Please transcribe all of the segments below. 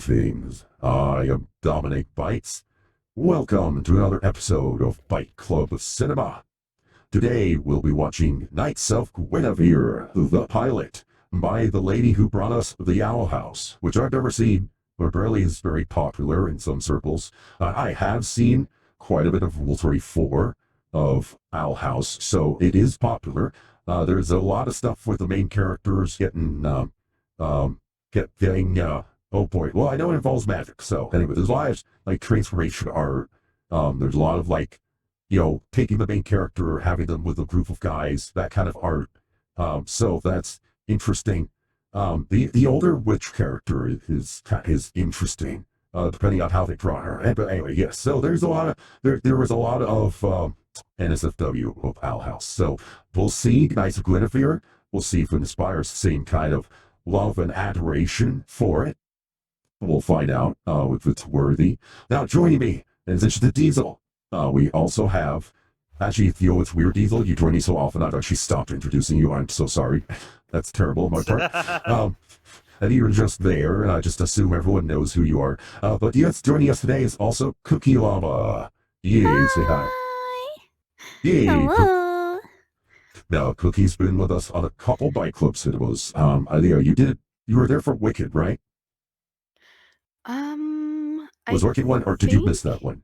Greetings. I am Dominic Bytes. Welcome to another episode of Byte Club Cinema. Today we'll be watching Knights of Guinevere, the pilot, by the lady who brought us The Owl House, which I've never seen, but apparently is very popular in some circles. I have seen quite a bit of Rule 34 of Owl House, so it is popular. There's a lot of stuff with the main characters getting oh boy. Well, I know it involves magic. So anyway, there's a lot of like transformation art. There's a lot of like, taking the main character, having them with a group of guys, that kind of art. So that's interesting. The older witch character is interesting, depending on how they draw her. But anyway, yes. So there's a lot of there was a lot of NSFW of Owl House. So we'll see Knights of Guinevere. We'll see if it inspires the same kind of love and adoration for it. We'll find out if it's worthy. Now, joining me is the Diesel. We also have, actually, Theo, it's weird, Diesel. You join me so often, I've actually stopped introducing you. I'm so sorry. That's terrible on my part. And you're just there, and I just assume everyone knows who you are. But yes, joining us today is also Cookie Lava. Yay, say hi. Yay. Hello. Now, Cookie's been with us on a couple Byte Club cinemas. You were there for Wicked, right? Was Wicked one, or did you miss that one?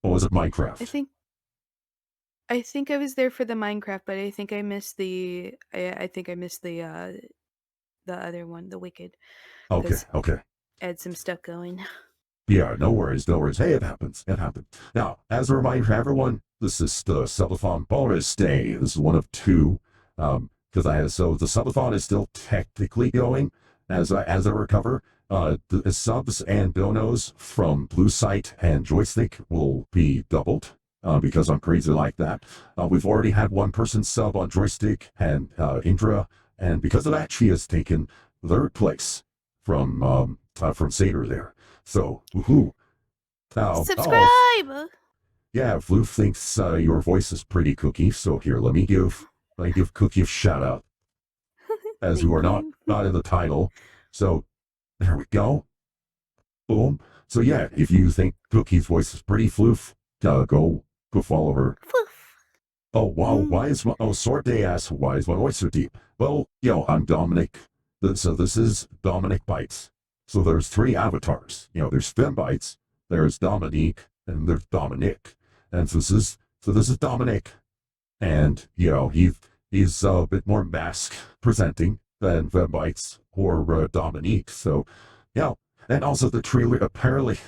Or was it Minecraft? I think I was there for the Minecraft, but I think I missed the other one, the Wicked. Okay. I had some stuff going. Yeah, no worries. Hey, it happens. Now, as a reminder for everyone, this is the subathon bonus day. This is one of two. So the subathon is still technically going as I recover. The subs and donos from Blue Sight and Joystick will be doubled because I'm crazy like that. We've already had one person sub on Joystick and Indra, and because of that, she has taken third place from Sater there. So, woohoo! Now, subscribe! Yeah, Floof thinks your voice is pretty, Cookie. So here, let me give Cookie a shout out, as you are not in the title. So there we go. Boom. So yeah, if you think Cookie's voice is pretty, Floof, go follow her. Oh wow, Sorte asks, why is my voice so deep? Well, I'm Dominic. So this is Dominic Bytes. So there's three avatars. There's Fem Bytes, there's Dominique, and there's Dominic. And so this is Dominic. And he's a bit more mask presenting than Fem Bytes or Dominique. So yeah. And also the trailer, apparently,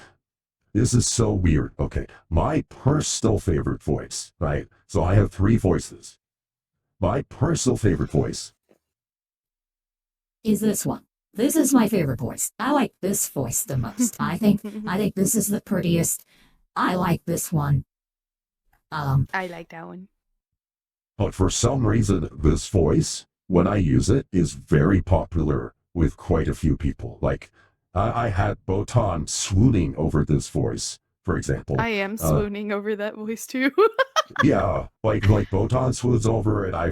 this is so weird. Okay, my personal favorite voice, right? So I have three voices. My personal favorite voice is this one. This is my favorite voice. I like this voice the most. I think this is the prettiest. I like this one. I like that one. But for some reason, this voice, when I use it, is very popular with quite a few people. Like, I had Botan swooning over this voice, for example. I am swooning over that voice too. Yeah, like Botan swoons over it. I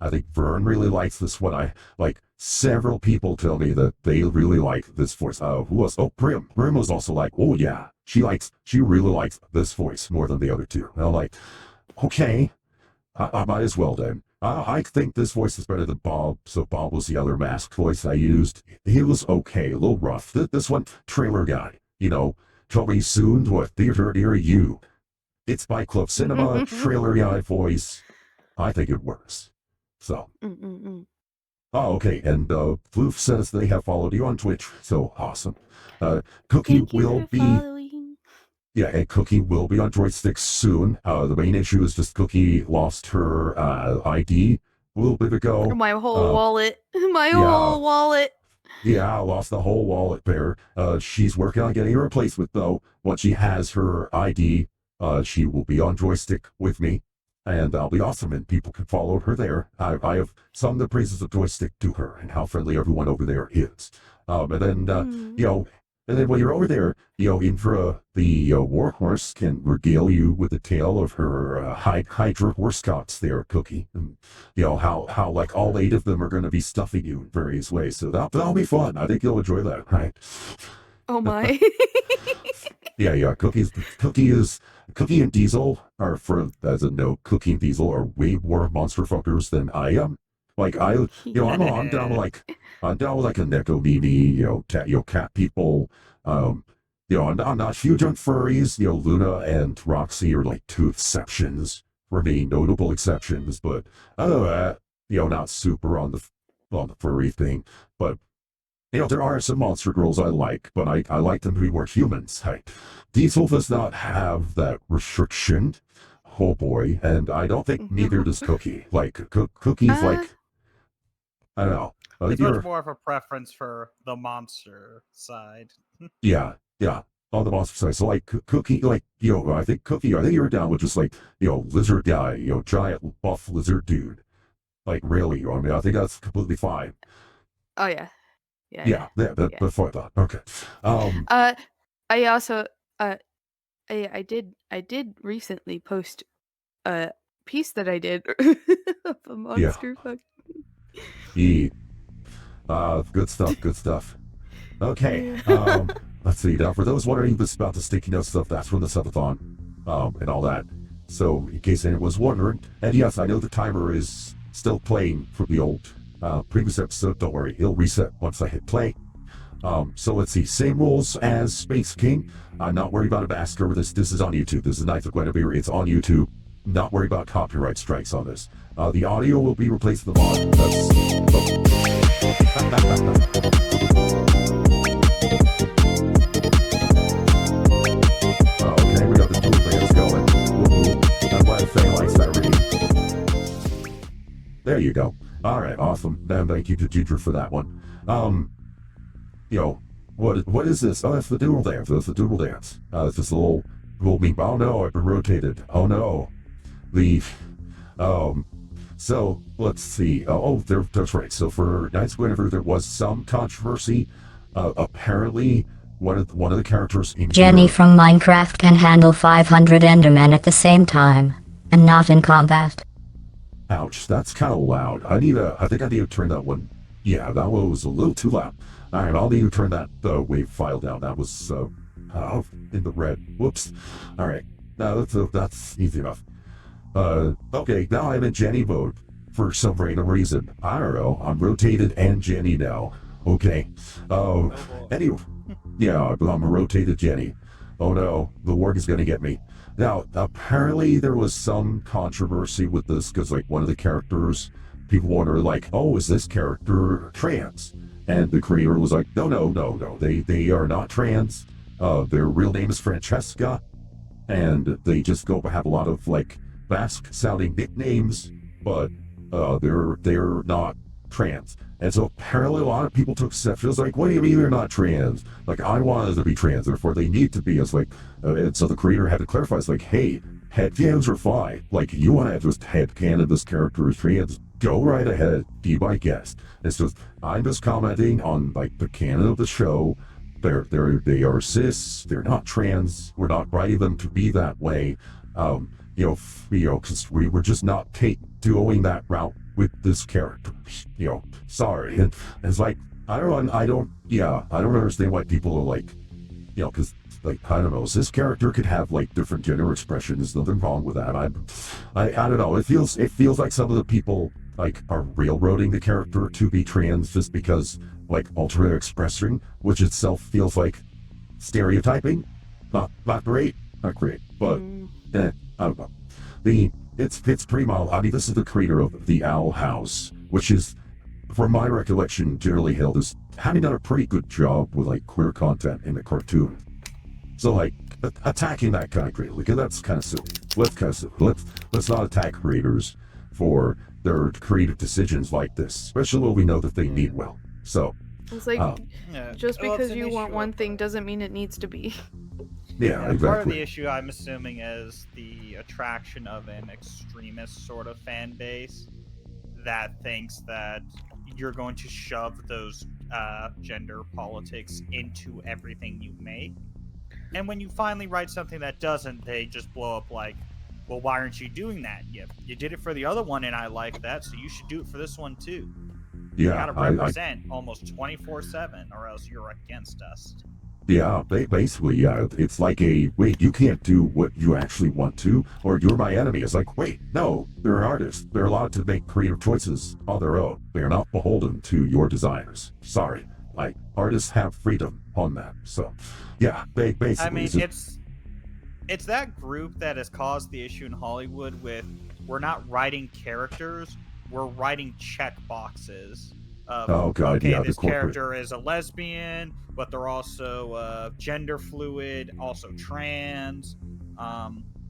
think Vern really likes this one. Several people tell me that they really like this voice. Who else? Oh, Prim. Prim was also like, oh yeah, she really likes this voice more than the other two. And I'm like, okay, I might as well then. I think this voice is better than Bob. So Bob was the other mask voice I used. He was okay, a little rough. This one, trailer guy, coming soon to a theater near you. It's Byte Club Cinema, trailer guy voice. I think it works. So. Oh, okay. And Floof says they have followed you on Twitch. So awesome. Cookie will be. Following. Yeah, and Cookie will be on Joystick soon. The main issue is just Cookie lost her ID a little bit ago. My whole wallet. Whole wallet. Yeah, I lost the whole wallet there. She's working on getting a replacement though. Once she has her ID, she will be on Joystick with me. And that'll be awesome, and people can follow her there. I have sung the praises of Joystick to her and how friendly everyone over there is. And then when you're over there, Indra, the warhorse, can regale you with the tale of her Hydra horse cots there, Cookie. And, how like all 8 of them are going to be stuffing you in various ways. So that'll be fun. I think you'll enjoy that, right? Oh my. Yeah. Cookie and Diesel are, for as a note, Cookie and Diesel are way more monster fuckers than I am. Like I'm down with like a Neko Nini, cat people. Um, I'm not huge on furries. Luna and Roxy are like two exceptions for me, notable exceptions. But other than that, not super on the furry thing. But there are some monster girls I like, but I like them to be more humans. Diesel does not have that restriction. Oh boy, and I don't think neither does Cookie. Like Cookie's like, I don't know. It's much more of a preference for the monster side. Yeah, on the monster side. So like Cookie, like I think you were down with just like lizard guy, giant buff lizard dude. Like really, I mean, I think that's completely fine. Oh yeah. That's what I thought. Okay. I also I did recently post a piece that I did of a monster fuck. Yeah. Good stuff. Okay. Let's see. Now, for those wondering about the sticky note stuff, that's from the subathon, and all that. So, in case anyone was wondering, and yes, I know the timer is still playing from the old previous episode. Don't worry, it'll reset once I hit play. So let's see. Same rules as Space King. I'm not worried about a massacre with this. This is on YouTube. This is Knights of Guinevere. It's on YouTube. Not worried about copyright strikes on this. The audio will be replaced with the mod. Okay, we got the cool dance going. Woo-hoo. I'm glad Faye likes that reading. There you go. All right, awesome. And thank you to Ginger for that one. What is this? Oh, that's the doodle dance. It's this little meme. Oh no, I've been rotated. Oh no. So let's see. That's right. So for Knights of Guinevere, there was some controversy. Apparently, one of the characters in Jenny from Minecraft can handle 500 Endermen at the same time, and not in combat. Ouch, that's kind of loud. I think I need to turn that one. Yeah, that one was a little too loud. All right, I'll need to turn that wave file down. That was in the red. Whoops. All right, now that's easy enough. Okay, now I'm in Jenny mode for some random reason. I don't know. I'm rotated and Jenny now. Okay. Anyway, yeah, I'm a rotated Jenny. Oh no, the work is gonna get me. Now, apparently there was some controversy with this because, like, one of the characters, people wonder, like, oh, is this character trans? And the creator was like, no, they are not trans. Their real name is Francesca, and they just have a lot of like Basque-sounding nicknames, but they're not trans. And so apparently a lot of people took exception. It's like, what do you mean they're not trans? Like, I wanted to be trans, therefore they need to be. It's like, and so the creator had to clarify. It's like, hey, headcanons are fine. Like, you want to just headcanon this character is trans, go right ahead, be my guest. It's just, I'm just commenting on like the canon of the show. They are cis. They're not trans. We're not writing them to be that way. Because we were just not doing that route with this character. Sorry. And it's like, I don't understand why people are like, because like, I don't know, this character could have like different gender expressions. Nothing wrong with that. I don't know. It feels like some of the people like are railroading the character to be trans just because like alternate expressing, which itself feels like stereotyping. Not great, but I don't know. It's pretty mild. I mean, this is the creator of the Owl House, which is, from my recollection, generally hailed as having done a pretty good job with like queer content in the cartoon. So like attacking that kind of creator, because that's kind of silly. Let's not attack creators for their creative decisions like this, especially when we know that they mean well. So it's like just because you want one thing doesn't mean it needs to be. Yeah, exactly. Part of the issue, I'm assuming, is the attraction of an extremist sort of fan base that thinks that you're going to shove those gender politics into everything you make. And when you finally write something that doesn't, they just blow up like, well, why aren't you doing that? You did it for the other one, and I like that, so you should do it for this one too. Yeah, You gotta represent almost 24/7, or else you're against us. Yeah, basically, yeah. It's like wait, you can't do what you actually want to, or you're my enemy. It's like, wait, no, they're artists. They're allowed to make creative choices on their own. They are not beholden to your desires. Sorry. Like, artists have freedom on that. So, yeah, basically. I mean, it's that group that has caused the issue in Hollywood with we're not writing characters, we're writing check boxes. Oh god, okay, yeah, this the corporate. character is a lesbian, but they're also gender fluid, also trans.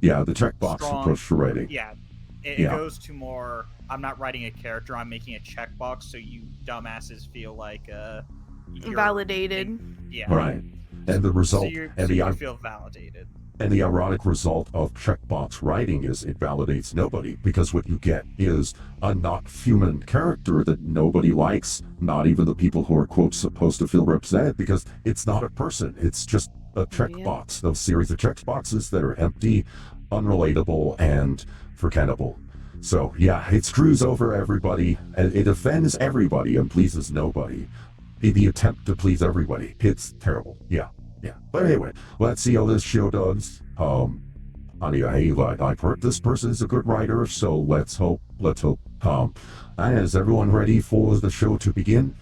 Yeah, the checkbox strong, approach to writing. Yeah, it goes to more. I'm not writing a character. I'm making a checkbox, so you dumbasses feel like you're validated. Yeah. Right. And the result, so and you feel validated. And the ironic result of checkbox writing is it validates nobody, because what you get is a not human character that nobody likes, not even the people who are, quote, supposed to feel represented, because it's not a person. It's just a checkbox, a series of checkboxes that are empty, unrelatable, and forgettable. So, yeah, it screws over everybody, and it offends everybody and pleases nobody. The attempt to please everybody. It's terrible. Yeah. But anyway, let's see how this show does. I've heard this person is a good writer, so let's hope. Is everyone ready for the show to begin?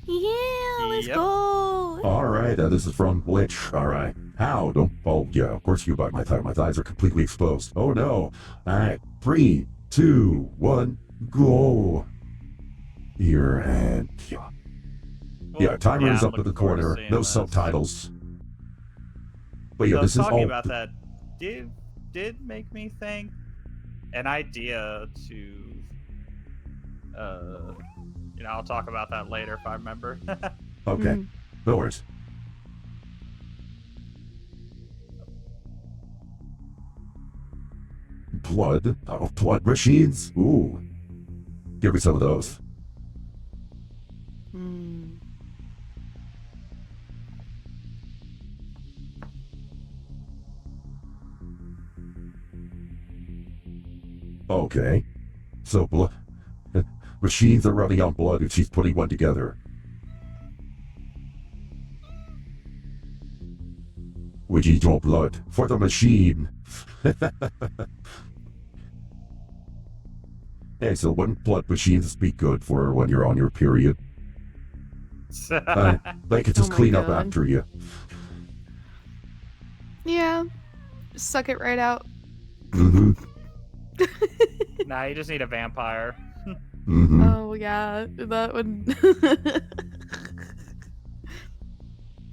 Yeah, let's go. Alright, this is from Glitch. Alright. How? Oh, yeah, of course you bite my thigh. My thighs are completely exposed. Oh no. Alright, 3, 2, 1, go. Here and yeah. Yeah, timer is up in the corner. No subtitles. But yeah, this is talking all. About that did make me think an idea to. I'll talk about that later if I remember. Okay, no worries. Blood machines. Ooh, give me some of those. Okay, so blood machines are running on blood and she's putting one together. We need your blood for the machine. Hey, so wouldn't blood machines be good for when you're on your period? They could just clean up after you. Yeah, suck it right out. Mm-hmm. Nah, you just need a vampire. Mm-hmm. Oh yeah, that would.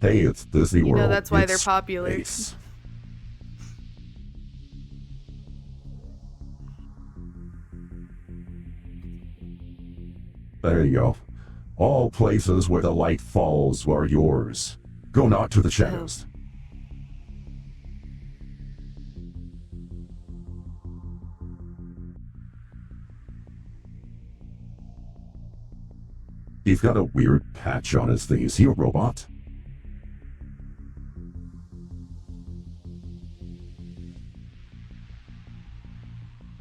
Hey, it's Disney World. You know that's why it's they're popular. Space. There you go. All places where the light falls are yours. Go not to the shadows. He's got a weird patch on his thing. Is he a robot?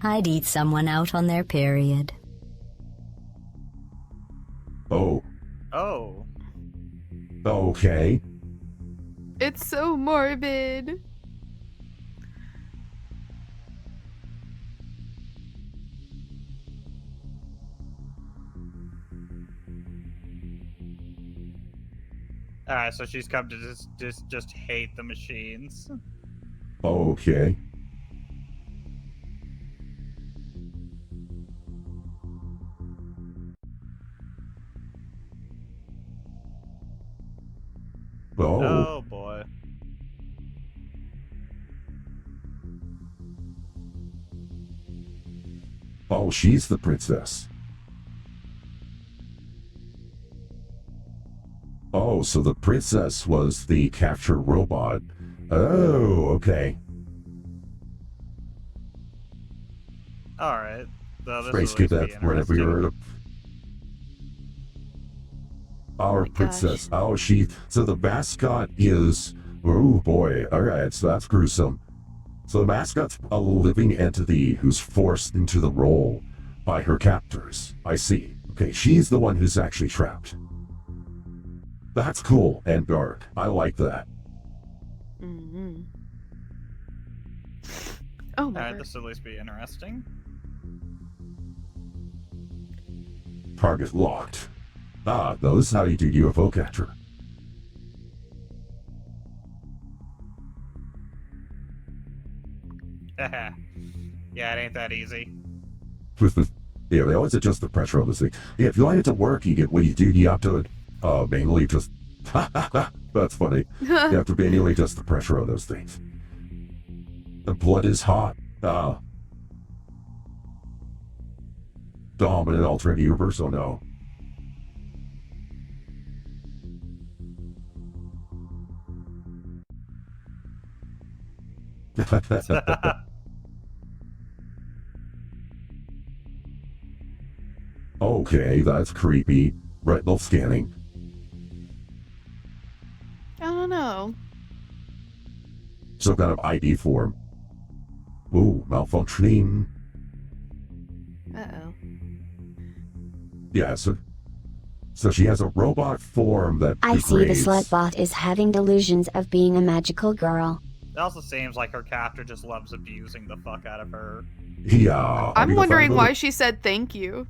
I'd eat someone out on their period. Oh. Oh. Okay. It's so morbid. Alright, so she's come to just hate the machines. Okay. Oh boy. Oh, she's the princess. Oh, so the princess was the capture robot. Oh, okay. Alright. So Grace, get that whenever you heard of. Our princess. Gosh. Oh, so the mascot is, oh boy, alright, so that's gruesome. So the mascot's a living entity who's forced into the role by her captors. I see. Okay, she's the one who's actually trapped. That's cool and dark. I like that. Mm-hmm. Oh my Alright, god. this will at least be interesting. Target locked. Ah, no, this is how you do UFO capture. Yeah, it ain't that easy. Yeah, they always adjust the pressure on this thing. Yeah, if you want it to work, what you have to manually just... That's funny. You have to manually adjust the pressure on those things. The blood is hot. Dominant alternate universe, oh no. Okay, that's creepy. Retinal scanning. I don't know. Some kind of ID form. Ooh, malfunctioning. Uh-oh. Yeah, so she has a robot form that I see the degrades. slutbot is having delusions of being a magical girl. It also seems like her captor just loves abusing the fuck out of her. Yeah. I'm wondering why she said thank you.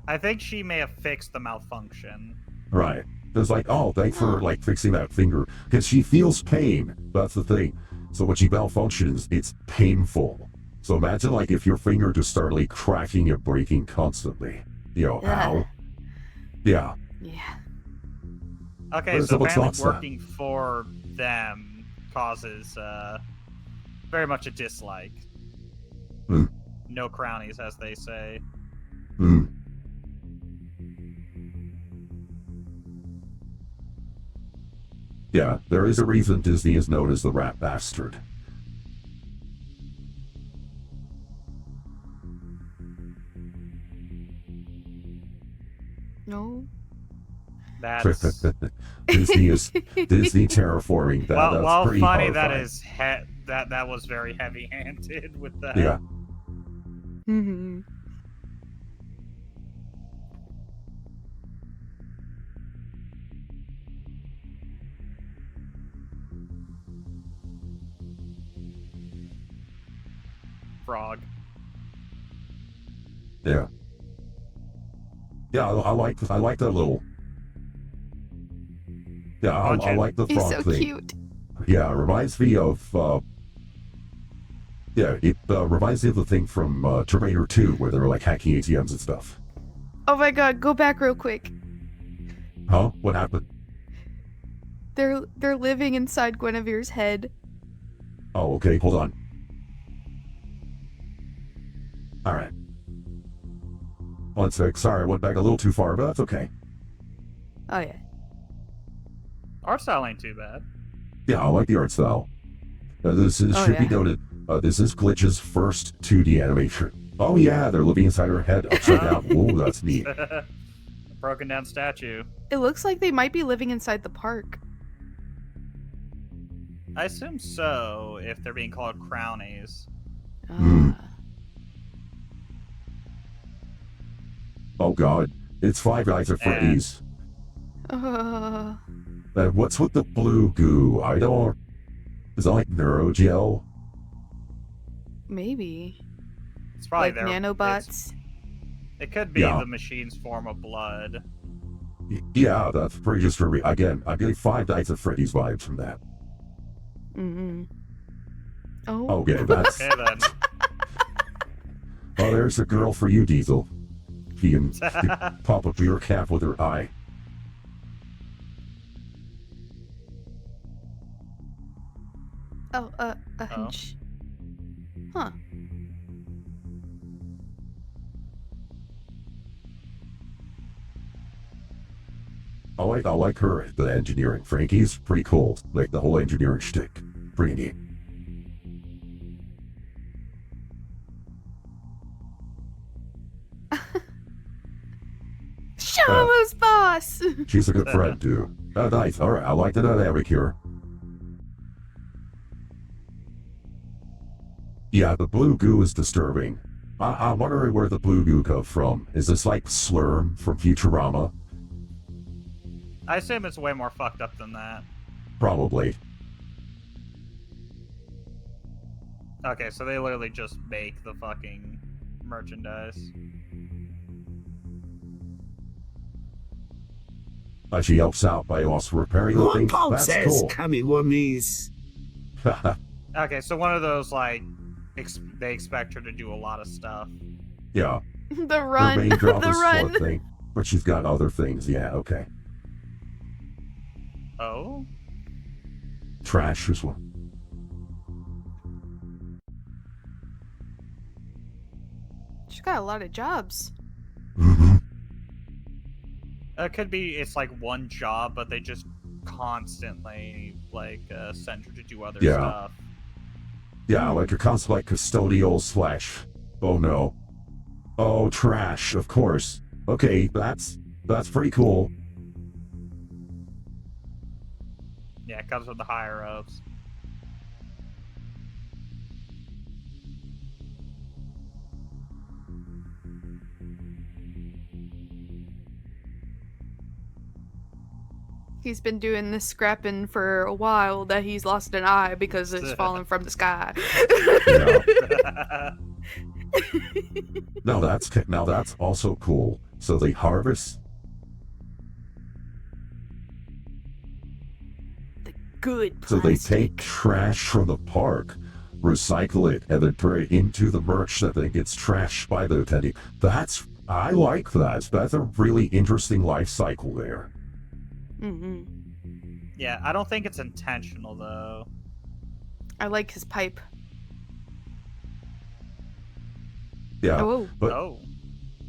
I think she may have fixed the malfunction. Right. It's like, oh, thanks for like fixing that finger. Because she feels pain. That's the thing. So when she malfunctions, it's painful. So imagine like if your finger just started like cracking and breaking constantly. You know, ow. Yeah. Yeah. Okay, But so what's apparently that? working for them causes very much a dislike. Hmm. No crownies, as they say. Hmm. Yeah, there is a reason Disney is known as the rat bastard. No. That's Disney is Disney terraforming. That's well pretty funny. That horrifying. is that was very heavy-handed with that. Yeah. Mm-hmm. Frog. Yeah. Yeah, I like that little. Yeah, I like the He's frog so thing. cute. Yeah, it reminds me of. Yeah, it reminds me of the thing from Terminator 2 where they were like hacking ATMs and stuff. Oh my god, go back real quick. Huh? What happened? They're living inside Guinevere's head. Oh, okay, hold on. Alright. One sec, sorry, I went back a little too far, but that's okay. Oh yeah. Our style ain't too bad. Yeah, I like the art style. This is, should be noted, this is Glitch's first 2D animation. Oh yeah, they're living inside her head, upside down. Ooh, that's neat. Broken down statue. It looks like they might be living inside the park. I assume so, if they're being called crownies. Hmm. Oh god, it's Five Nights at Freddy's. What's with the blue goo? I don't... Is that like Neurogel? Maybe. It's probably Like their nanobots. It could be Yeah. the machine's form of blood. Yeah, that's pretty just for me. Again, I'm getting Five Nights at Freddy's vibes from that. Mm-hmm. Oh. Okay, that's... Okay then. Oh, there's a girl for you, Diesel. She can pop a beer cap with her eye. Oh, a hunch. Huh. I like her, the engineering. Frankie's pretty cool. Like the whole engineering shtick. Pretty neat. Shamu's boss! She's a good friend, too. Nice. Alright, I like the dynamic here. Yeah, the blue goo is disturbing. I'm wondering where the blue goo comes from. Is this like Slurm from Futurama? I assume it's way more fucked up than that. Probably. Okay, so they literally just make the fucking merchandise. She helps out by also repairing the thing. That's cool. Okay, so one of those, like, they expect her to do a lot of stuff. Yeah. The Her run. main job The is run. one thing, but she's got other things. Yeah, okay. Oh? Trash as well. She's got a lot of jobs. It could be it's like one job, but they just constantly like send her to do other stuff. Yeah, like a constant like custodial / oh no. Oh, trash, of course. Okay, that's pretty cool. Yeah, it comes with the higher ups. He's been doing this scrapping for a while that he's lost an eye because it's fallen from the sky. Now that's also cool. So they harvest Good so plastic. they take trash from the park, recycle it, and then turn it into the merch that then gets trashed by the attendee. I like that. That's a really interesting life cycle there. Mm-hmm. Yeah, I don't think it's intentional though. I like his pipe. Yeah, Oh.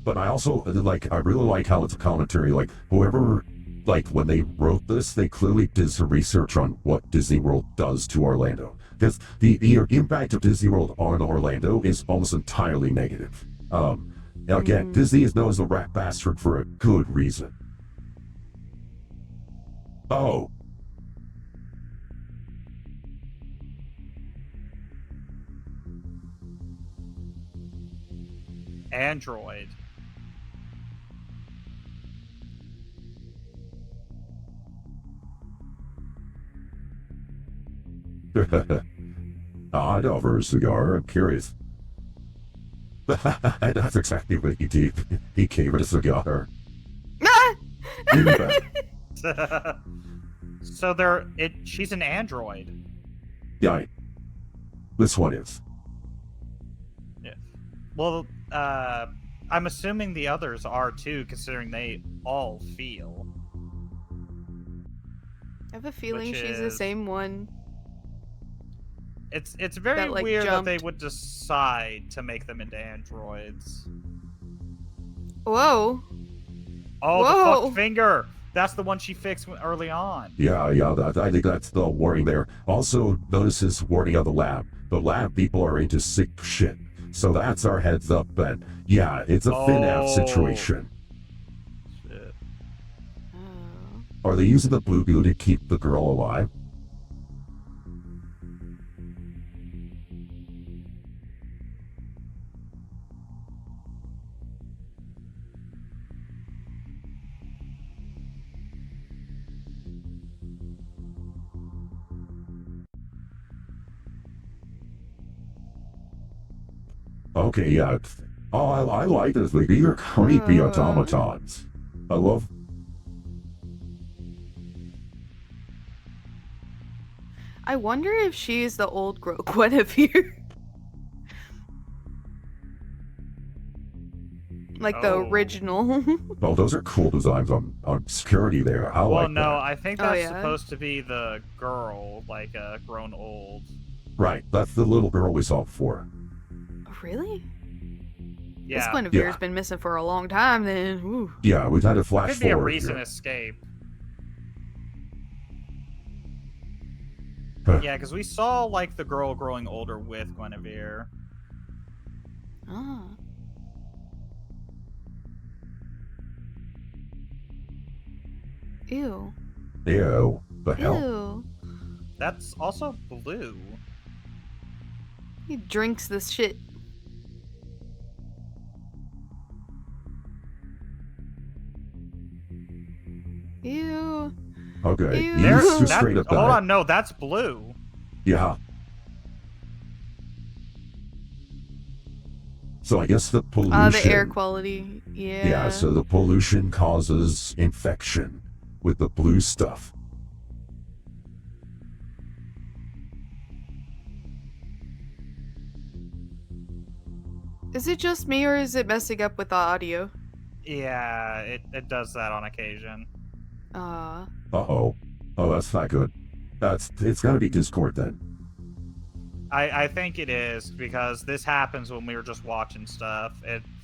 but I also I really like how it's a commentary. Like whoever, like when they wrote this, they clearly did some research on what Disney World does to Orlando. Because the impact of Disney World on Orlando is almost entirely negative. Now again, Disney is known as a rat bastard for a good reason. Oh. Android. I'd offer a cigar. I'm curious. That's exactly what he did. He gave it a cigar. So she's an android. Yeah, this one is. Yeah. Well, I'm assuming the others are too, considering they all feel. I have a feeling she's the same one. It's very that, like, weird jumped. that they would decide to make them into androids. Whoa. Oh, the Whoa. fucked finger! That's the one she fixed early on. Yeah, I think that's the warning there. Also, notice his warning of the lab. The lab people are into sick shit. So that's our heads up, and yeah, it's a FinApp situation. Shit. Oh. Are they using the blue goo to keep the girl alive? Okay, yeah. Oh, I like this. These are creepy automatons. I love. I wonder if she's the old girl Guinevere. Like the original. Oh, those are cool designs on security there. I like that. I think that's supposed to be the girl, like grown old. Right, that's the little girl we saw before. Really? Yeah. This Guinevere's been missing for a long time then. Ooh. Yeah, we've had a flash Could be a forward recent here. escape. Huh. Yeah, because we saw like the girl growing older with Guinevere. Ah. Ew. Ew. The hell? Ew. That's also blue. He drinks this shit. Ew. Okay, Ew. he's just straight up Hold bad. on, no, that's blue. Yeah. So I guess the pollution. The air quality. Yeah. Yeah, so the pollution causes infection with the blue stuff. Is it just me or is it messing up with the audio? Yeah, it does that on occasion. Uh-oh. Oh, that's not good. It's gotta be Discord then. I think it is, because this happens when we were just watching stuff.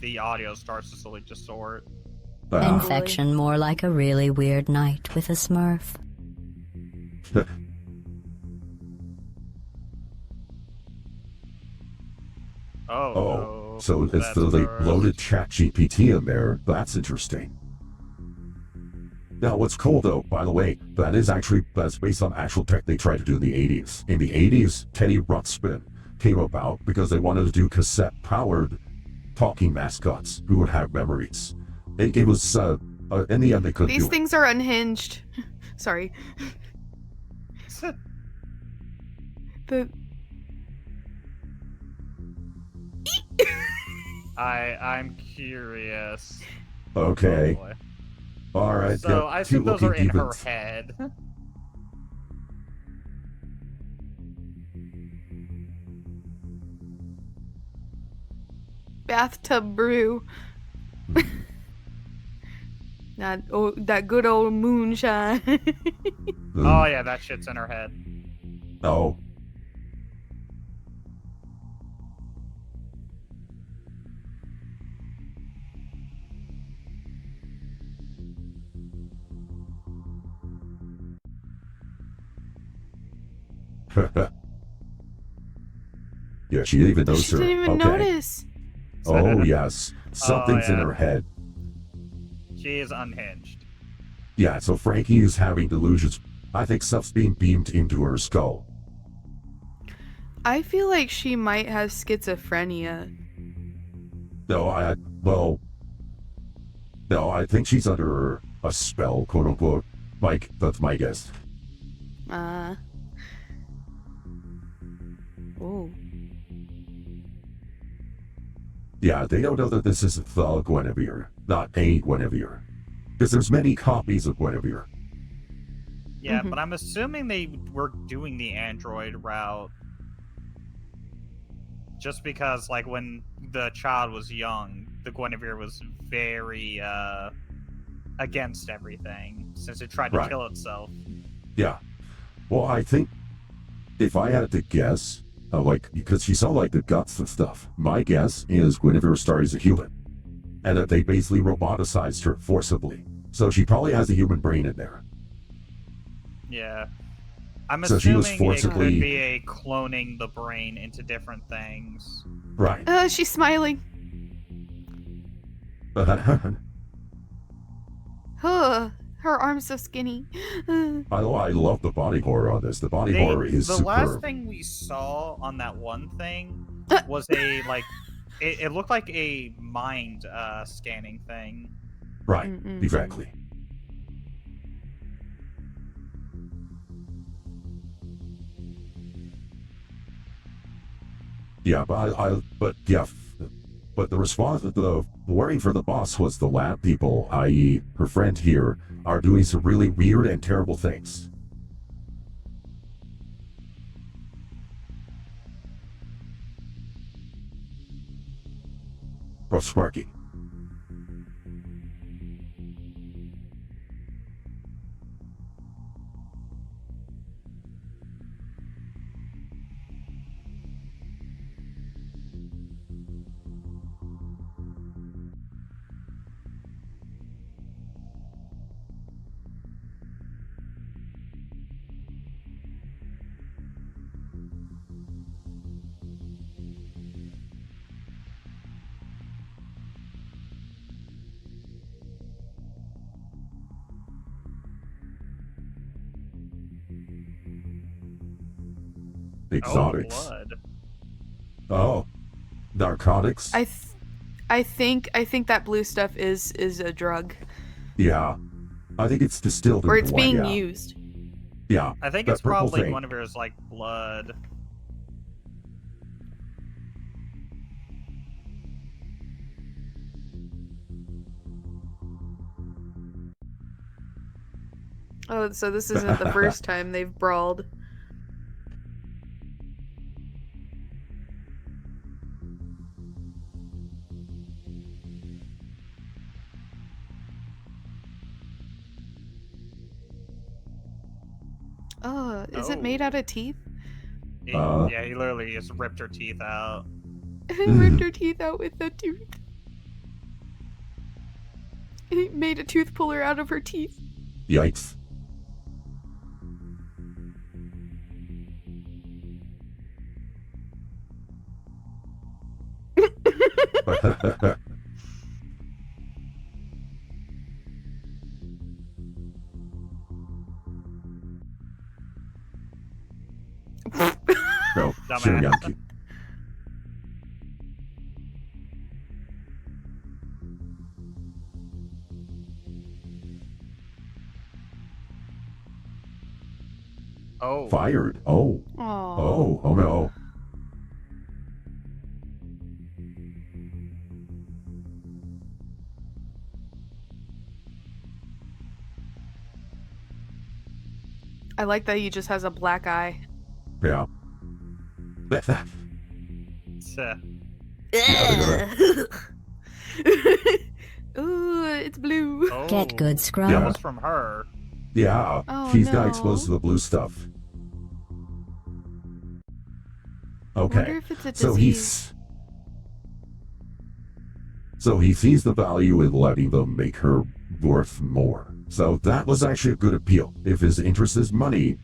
The audio starts to slowly distort. Ah. Infection more like a really weird night with a smurf. Oh, so it's that's the like, gross. loaded chat GPT in there. That's interesting. Now, what's cool though, by the way, that's based on actual tech they tried to do in the 80s. In the 80s, Teddy Ruxpin came about because they wanted to do cassette-powered talking mascots who would have memories. It was, in the end, they couldn't These do things are unhinged. Sorry. The I'm curious. it. Okay. Oh, boy. All right. So yeah, I two think those are looking in her demons. head. bathtub brew. That good old moonshine. Oh yeah, that shit's in her head. Oh. Yeah, she even knows She her. didn't even Okay. notice. Oh, yes. Something's in yeah. her head. She is unhinged. Yeah, so Frankie is having delusions. I think stuff's being beamed into her skull. I feel like she might have schizophrenia. No, I think she's under a spell, quote unquote. Like, that's my guess. Oh. Yeah, they don't know that this isn't the Guinevere, not a Guinevere. Because there's many copies of Guinevere. Yeah, Mhm. but I'm assuming they were doing the android route just because, like, when the child was young, the Guinevere was very against everything since it tried to Right. kill itself. Yeah. Well, I think if I had to guess, because she saw like the guts and stuff, my guess is Guinevere started as a human. And that they basically roboticized her forcibly. So she probably has a human brain in there. Yeah. I'm So she was assuming it forcibly- could be a cloning the brain into different things. Right. She's smiling. Huh. Her arm's so skinny. I love the body horror on this. The body horror is the superb. last thing we saw on that one thing was a, like, it looked like a mind scanning thing. Right, Mm-mm. exactly. Yeah, but the response, the worry for the boss was the lab people, i.e. her friend here, are doing some really weird and terrible things. Bro, Sparky. Exotics. blood. Oh, narcotics. I think that blue stuff is a drug. Yeah. I think it's distilled Or into it's wine, being yeah. used. Yeah. I think that it's purple probably thing. Guinevere's like blood. Oh, so this isn't the first time they've brawled. Oh, is it made Oh. out of teeth? Yeah, he literally just ripped her teeth out. Ripped her teeth out with the tooth. He made a tooth puller out of her teeth. Yikes. No, Dumbass. sure, Yankee. Oh. Fired. Oh. Oh. Oh no. I like that he just has a black eye. Yeah. Tch. Ooh, it's blue. Oh. Get good, Scrub. That Yeah. was from her. Yeah. Oh, She's got no. exposed to the blue stuff. I wonder Okay. if it's a So disease. he sees the value in letting them make her worth more. So that was actually a good appeal. If his interest is money,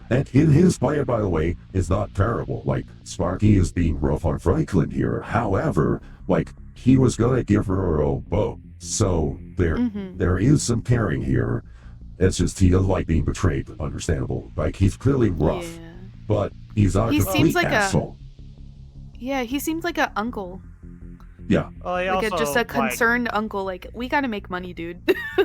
and in his plan, by the way, is not terrible. Like, Sparky is being rough on Franklin here. However, like, he was gonna give her a boat. So there is some caring here. It's just he doesn't like being betrayed. Understandable. Like, he's clearly rough, Yeah. but he's not a He complete seems like asshole. Yeah, he seems like an uncle. Yeah. Well, he Like also, just a like- concerned uncle. Like, we gotta make money, dude.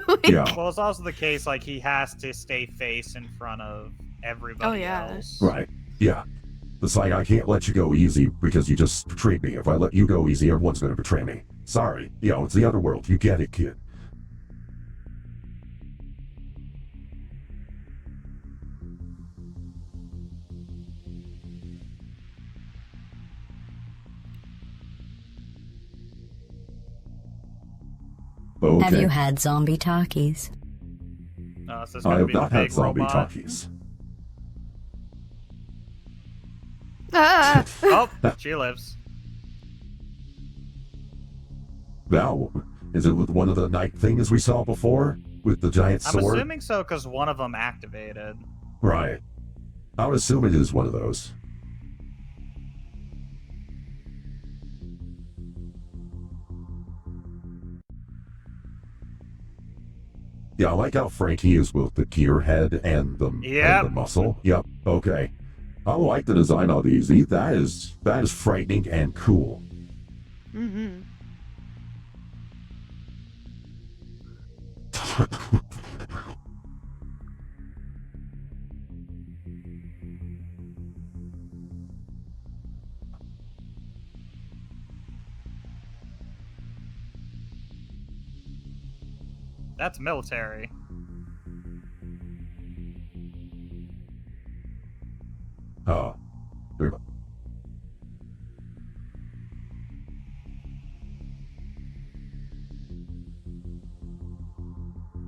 Like, Yeah. Well, it's also the case, like, he has to stay face in front of everybody yeah. else. Right. Yeah. It's like, I can't let you go easy because you just betrayed me. If I let you go easy, everyone's going to betray me. Sorry. You know, it's the other world. You get it, kid. Okay. Have you had zombie talkies? So it's I gonna have be the not had big zombie robot. talkies. ah! Oh, she lives. Now, is it with one of the night things we saw before? With the giant I'm sword? assuming so because one of them activated. Right. I would assume it is one of those. Yeah, I like how Frankie is with the gear head and the Yep. muscle. Yep. Okay. I like the design of these. That is frightening and cool. Mm-hmm. That's military. Oh. There-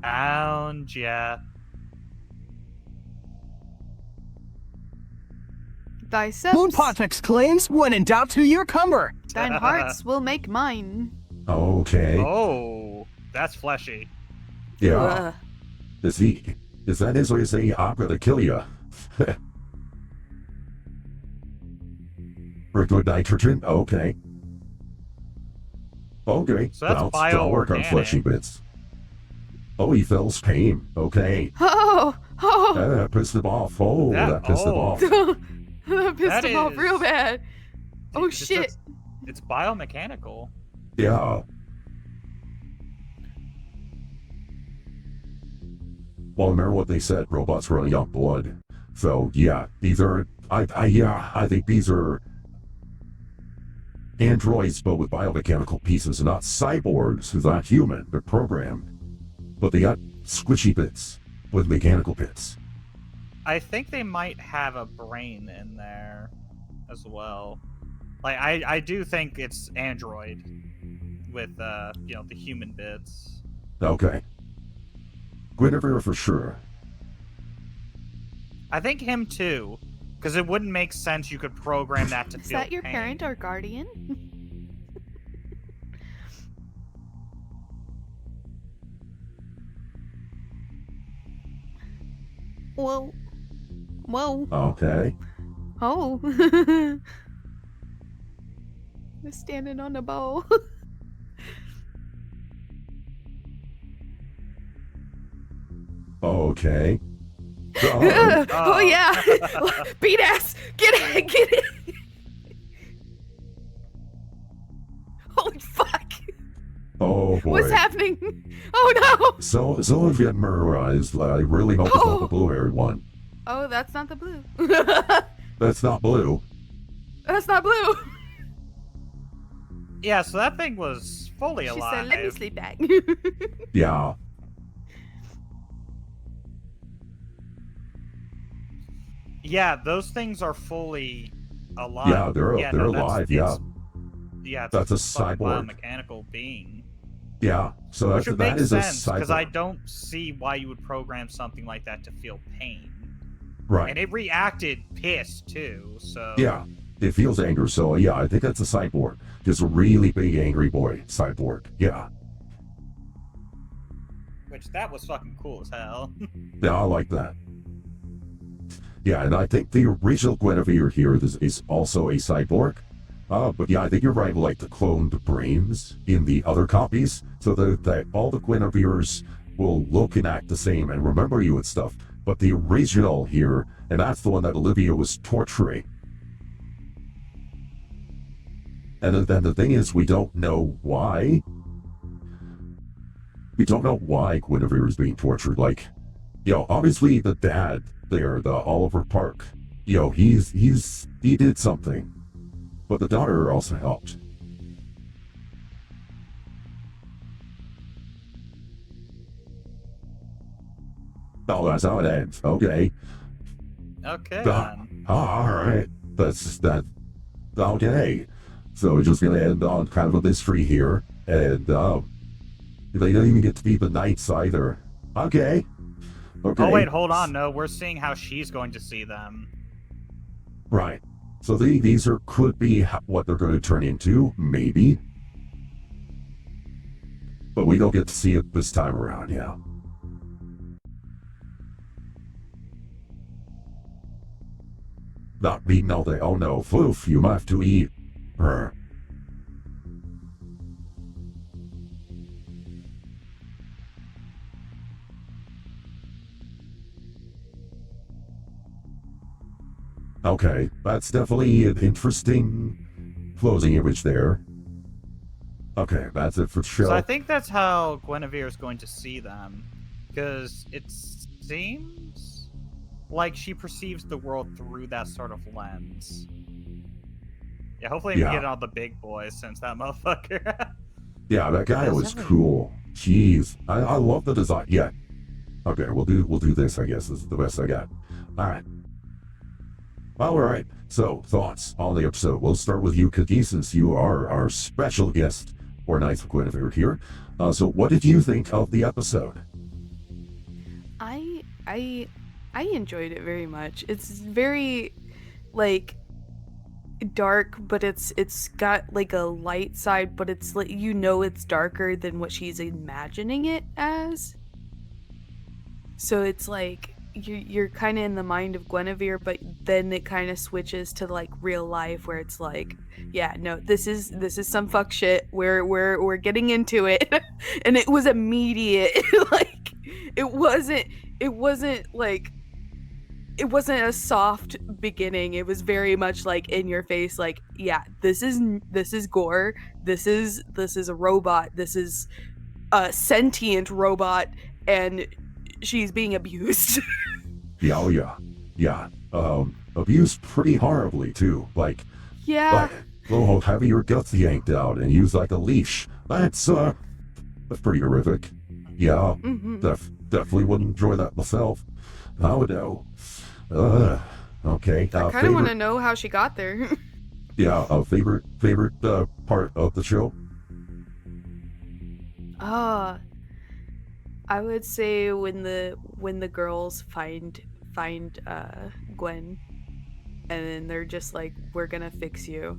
Pound, yeah. Thyceps, Moonpot exclaims, when in doubt to your cumber. thine hearts will make mine. Okay. Oh, that's fleshy. Yeah. Ugh. Is that his way of saying, I'm gonna kill ya? Liquid nitrogen? Okay. Okay. So that's I'll work on bioorganic. fleshy bits. Oh, he feels pain. Okay. Oh! Oh! That pissed him off. Oh, that pissed him off. That pissed That him off real is- bad. Oh It's shit! just- It's biomechanical. Well, remember what they said, robots running out blood. So, yeah, these are, I think these are androids, but with biomechanical pieces, not cyborgs, who's not human, they're programmed. But they got squishy bits with mechanical bits. I think they might have a brain in there as well. Like, I do think it's android with, the human bits. Okay. Guinevere for sure. I think him too, because it wouldn't make sense you could program that to Is feel that your pain. parent or guardian? Whoa. Whoa. Okay. Oh. We're standing on a bow. Okay. Oh yeah. Beat ass. Get it. Get it. Holy fuck. Oh boy. What's happening? Oh no. So if you memorized, I really hope it's not the blueberry one. Oh, that's not the blue. That's not blue. That's not blue. Yeah, so that thing was fully She alive. said, "Let me sleep back." Yeah. Yeah, those things are fully alive. Yeah, they're alive. Yeah. Yeah, it's That's a fucking cyborg. biomechanical being. Yeah. So Which would that make is a sense, because cyborg. I don't see why you would program something like that to feel pain. Right. And it reacted pissed too, so... Yeah. It feels anger, so yeah, I think that's a cyborg. Just a really big angry boy cyborg. Yeah. Which, that was fucking cool as hell. Yeah, I like that. Yeah, and I think the original Guinevere here is also a cyborg. But yeah, I think you're right, like the cloned brains in the other copies, so that all the Guineveres will look and act the same and remember you and stuff. But the original here, and that's the one that Olivia was torturing. And then the thing is, we don't know why. We don't know why Guinevere is being tortured. Like, obviously the dad there, the Oliver Park, he did something. But the daughter also helped. Oh, that's how it ends. Okay. Okay, then. Alright. That's that. Okay. So we're just gonna end on kind of a mystery here. And, they don't even get to be the Knights either. Okay. Okay. Oh, wait, hold on. No, we're seeing how she's going to see them. Right. So these could be what they're going to turn into, maybe. But we don't get to see it this time around, yeah. Not beaten all day. Oh no, Floof, you have to eat her. Okay, that's definitely an interesting closing image there. Okay, that's it for the show. So I think that's how Guinevere is going to see them. Because it seems like she perceives the world through that sort of lens. Yeah, hopefully we get all the big boys since that motherfucker. Yeah, that guy was cool. Jeez, I love the design. Yeah. Okay, we'll do this, I guess. This is the best I got. Alright. Alright, so thoughts on the episode. We'll start with you, Cookie, since you are our special guest for Knights of Guinevere here. So what did you think of the episode? I enjoyed it very much. It's very like dark, but it's got like a light side, but it's like it's darker than what she's imagining it as. So it's like you're kind of in the mind of Guinevere, but then it kind of switches to like real life where it's like, yeah, no, this is some fuck shit. We're getting into it. And it was immediate. Like it wasn't like it wasn't a soft beginning. It was very much like in your face, like, yeah, this is gore. This is a robot. This is a sentient robot, and she's being abused. Yeah, oh yeah. Abused pretty horribly too. Like Yeah. having your guts yanked out and used like a leash. That's pretty horrific. Yeah, Mm-hmm. definitely wouldn't enjoy that myself. I would know. Okay. I kind of want to know how she got there. Yeah, favorite part of the show. I would say when the girls find Gwen, and then they're just like, "We're gonna fix you,"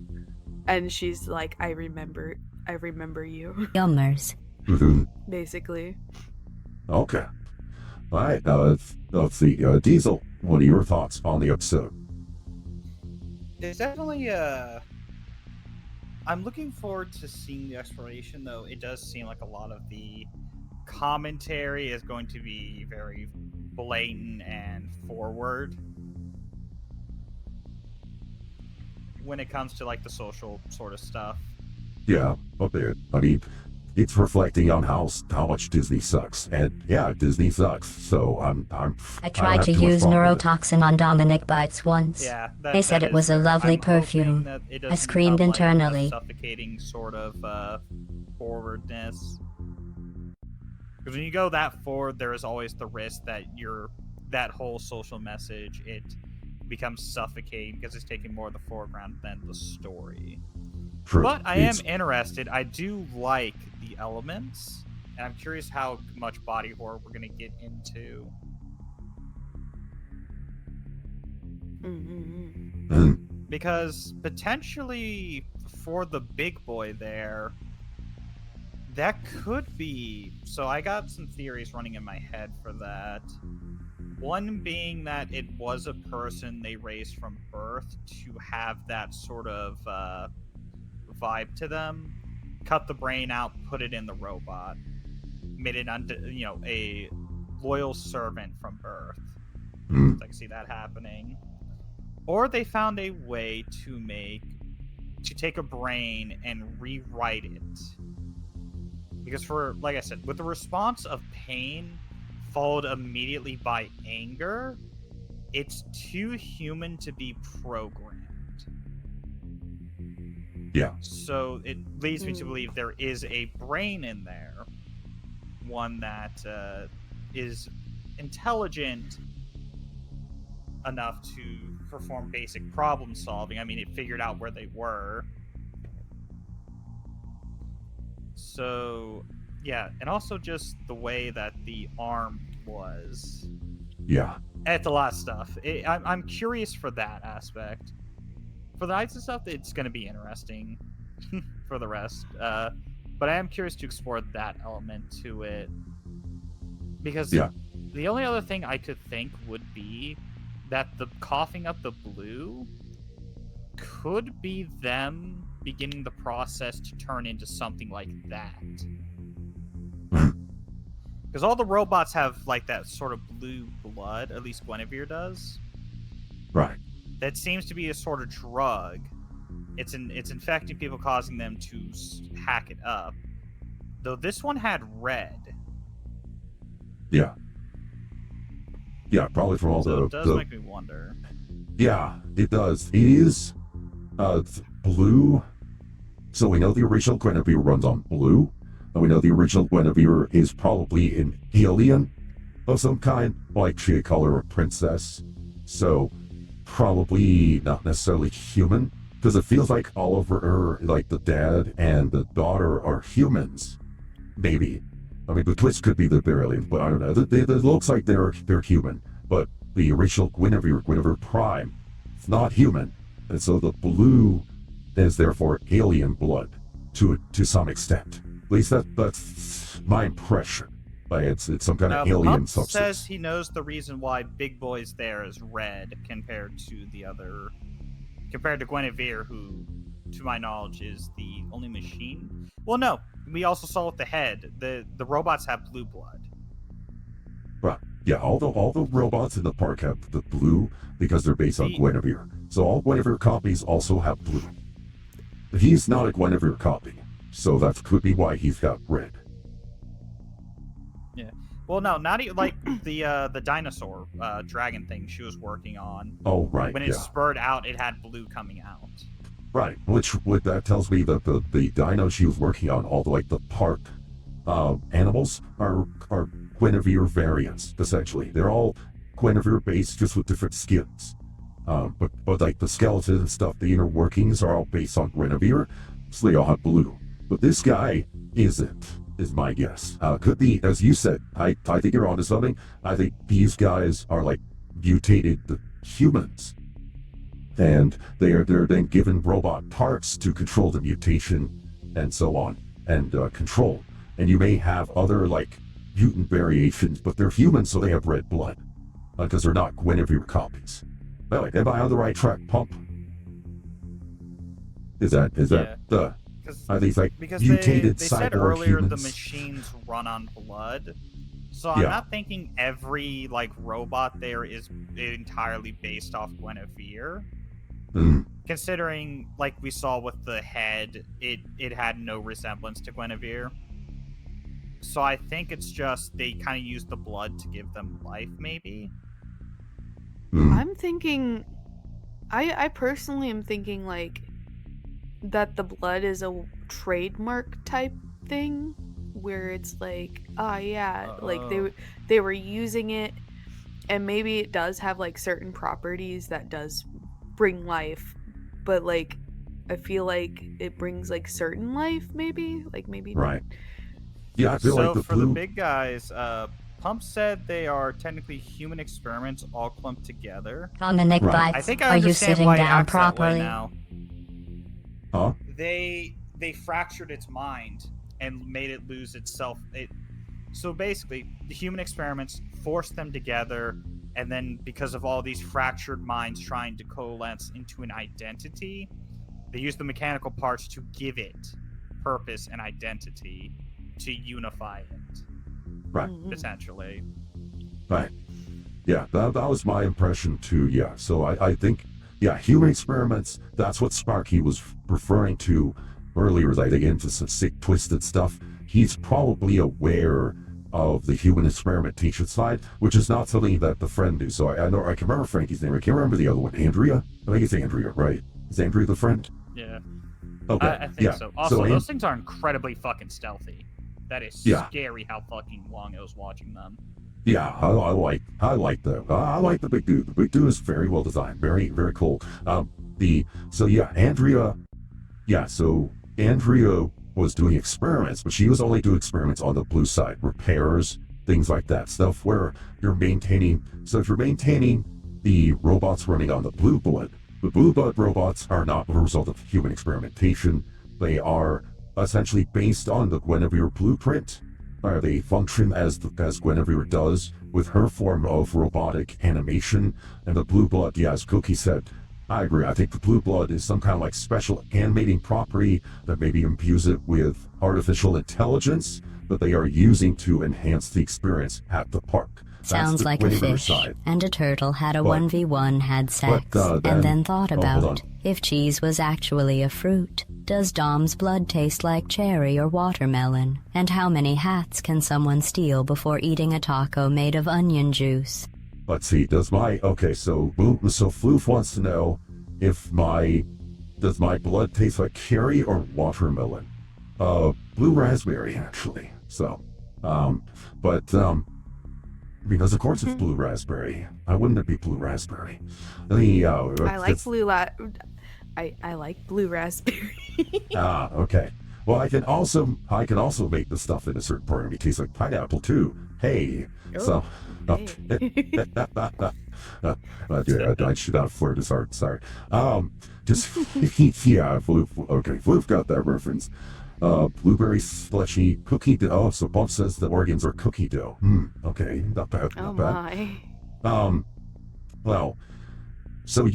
and she's like, I remember you," Yummers. Mhm. basically. Okay. All right. Let's see. Diesel, what are your thoughts on the episode? There's definitely I'm looking forward to seeing the exploration, though it does seem like a lot of the commentary is going to be very blatant and forward when it comes to like the social sort of stuff. Yeah, a bit. I mean, it's reflecting on how much Disney sucks, and yeah, Disney sucks. So I tried to use neurotoxin on Dominic Bytes once. Yeah, They said it was a lovely perfume. I screamed internally. Like, a suffocating sort of forwardness. Because when you go that forward, there is always the risk that that whole social message, it becomes suffocating because it's taking more of the foreground than the story. True. But I am interested. I do like the elements, and I'm curious how much body horror we're going to get into. Mm-hmm. Because potentially for the big boy there, that could be... So I got some theories running in my head for that. One being that it was a person they raised from birth to have that sort of vibe to them. Cut the brain out, put it in the robot. Made it a loyal servant from birth. I can see that happening. Or they found a way to take a brain and rewrite it. Because like I said, with the response of pain followed immediately by anger, it's too human to be programmed. Yeah. So it leads me to believe there is a brain in there. One that is intelligent enough to perform basic problem solving. I mean, it figured out where they were. So, yeah, and also just the way that the arm was. Yeah. It's a lot of stuff. I'm curious for that aspect. For the Knights and stuff, it's going to be interesting for the rest. But I am curious to explore that element to it. Because the only other thing I could think would be that the coughing up the blue could be them beginning the process to turn into something like that. Because all the robots have like that sort of blue blood, at least Guinevere does. Right. That seems to be a sort of drug. It's infecting people, causing them to hack it up. Though this one had red. Yeah. Yeah, probably from all So it does make me wonder. Yeah, it does. It is blue. So we know the original Guinevere runs on blue. And we know the original Guinevere is probably an alien of some kind, like she call her a princess. So probably not necessarily human, because it feels like Oliver, like the dad and the daughter, are humans. Maybe. I mean, the twist could be that they're aliens, but I don't know. It looks like they're human, but the original Guinevere Prime, it's not human, and so the blue is therefore alien blood to some extent. At least that's my impression. Like it's some kind of alien Pup substance. says he knows the reason why Big Boy's there is red compared to Guinevere, who, to my knowledge, is the only machine. Well, no, we also saw with the head, the robots have blue blood. Right. Yeah, all the robots in the park have the blue because they're based on Guinevere. So all Guinevere copies also have blue. He's not a Guinevere copy, so that could be why he's got red. Yeah, Well, no, not even like the dinosaur dragon thing she was working on. Oh, right, When it spurred out, it had blue coming out. Right, which that tells me that the dino she was working on, all the like the park animals are Guinevere variants, essentially. They're all Guinevere based, just with different skins. But like the skeleton and stuff, the inner workings are all based on Guinevere, so they all have blue. But this guy isn't, is my guess. Could be, as you said, I think you're onto something. I think these guys are like mutated humans. And they're then given robot parts to control the mutation and so on, and control. And you may have other like mutant variations, but they're humans, so they have red blood, because they're not Guinevere copies. Anyway, am I on the right track, Pump? Is that the? I think it's like because mutated they cyborg said earlier humans. the machines run on blood. So Yeah. I'm not thinking every like robot there is entirely based off Guinevere. Mm, Considering, like we saw with the head, it had no resemblance to Guinevere. So I think it's just they kind of use the blood to give them life, maybe. mm. I'm thinking, I personally am thinking like that the blood is a trademark type thing, where it's like, oh yeah, like they were using it, and maybe it does have like certain properties that does bring life, but like I feel like it brings like certain life, maybe Right. Yeah, I feel So like the for blue. the big guys, Pump said they are technically human experiments all clumped together. Dominic Right. I Bytes, think I are you understand sitting why it down acts that way properly? now. Huh? They fractured its mind and made it lose itself. So basically, the human experiments forced them together, and then because of all these fractured minds trying to coalesce into an identity, they used the mechanical parts to give it purpose and identity to unify it, Right. essentially. Right. Yeah, that was my impression too. Yeah. So I think, yeah, human experiments, that's what Sparky was referring to earlier, as I think into some sick, twisted stuff. He's probably aware of the human experimentation side, which is not something that the friend knew. So I know I can remember Frankie's name. I can't remember the other one. Andrea? I think it's Andrea, right? Is Andrea the friend? Yeah. Okay. I think yeah. so. Also, So those things are incredibly fucking stealthy. That is Yeah. scary how fucking long I was watching them. Yeah, I like the big dude. The big dude is very well designed, very very cool. Andrea, so Andrea was doing experiments, but she was only doing experiments on the blue side, repairs, things like that, stuff where you're maintaining. So if you're maintaining the robots running on the blue blood robots are not the result of human experimentation. They are essentially based on the Guinevere blueprint. They function as Guinevere does with her form of robotic animation, and the blue blood, as Cookie said, I agree. I think the blue blood is some kind of like special animating property that maybe imbues it with artificial intelligence that they are using to enhance the experience at the park. Sounds like a Guinevere fish side. and a turtle had a But- 1v1, had sex, then- and then thought hold on. about if cheese was actually a fruit. Does Dom's blood taste like cherry or watermelon? And how many hats can someone steal before eating a taco made of onion juice? Let's see, so Floof wants to know if does my blood taste like cherry or watermelon? Blue raspberry, actually. So, because of course it's blue raspberry. Why wouldn't it be blue raspberry? I like I like blue raspberry. Okay. Well, I can also make the stuff in a certain part of me taste like pineapple too. Hey. So, hey. I should not flirt as hard. Sorry. Floof got that reference. Blueberry slushy cookie dough. Oh, so Bump says the organs are cookie dough. Okay, not bad. Oh Not bad. my. So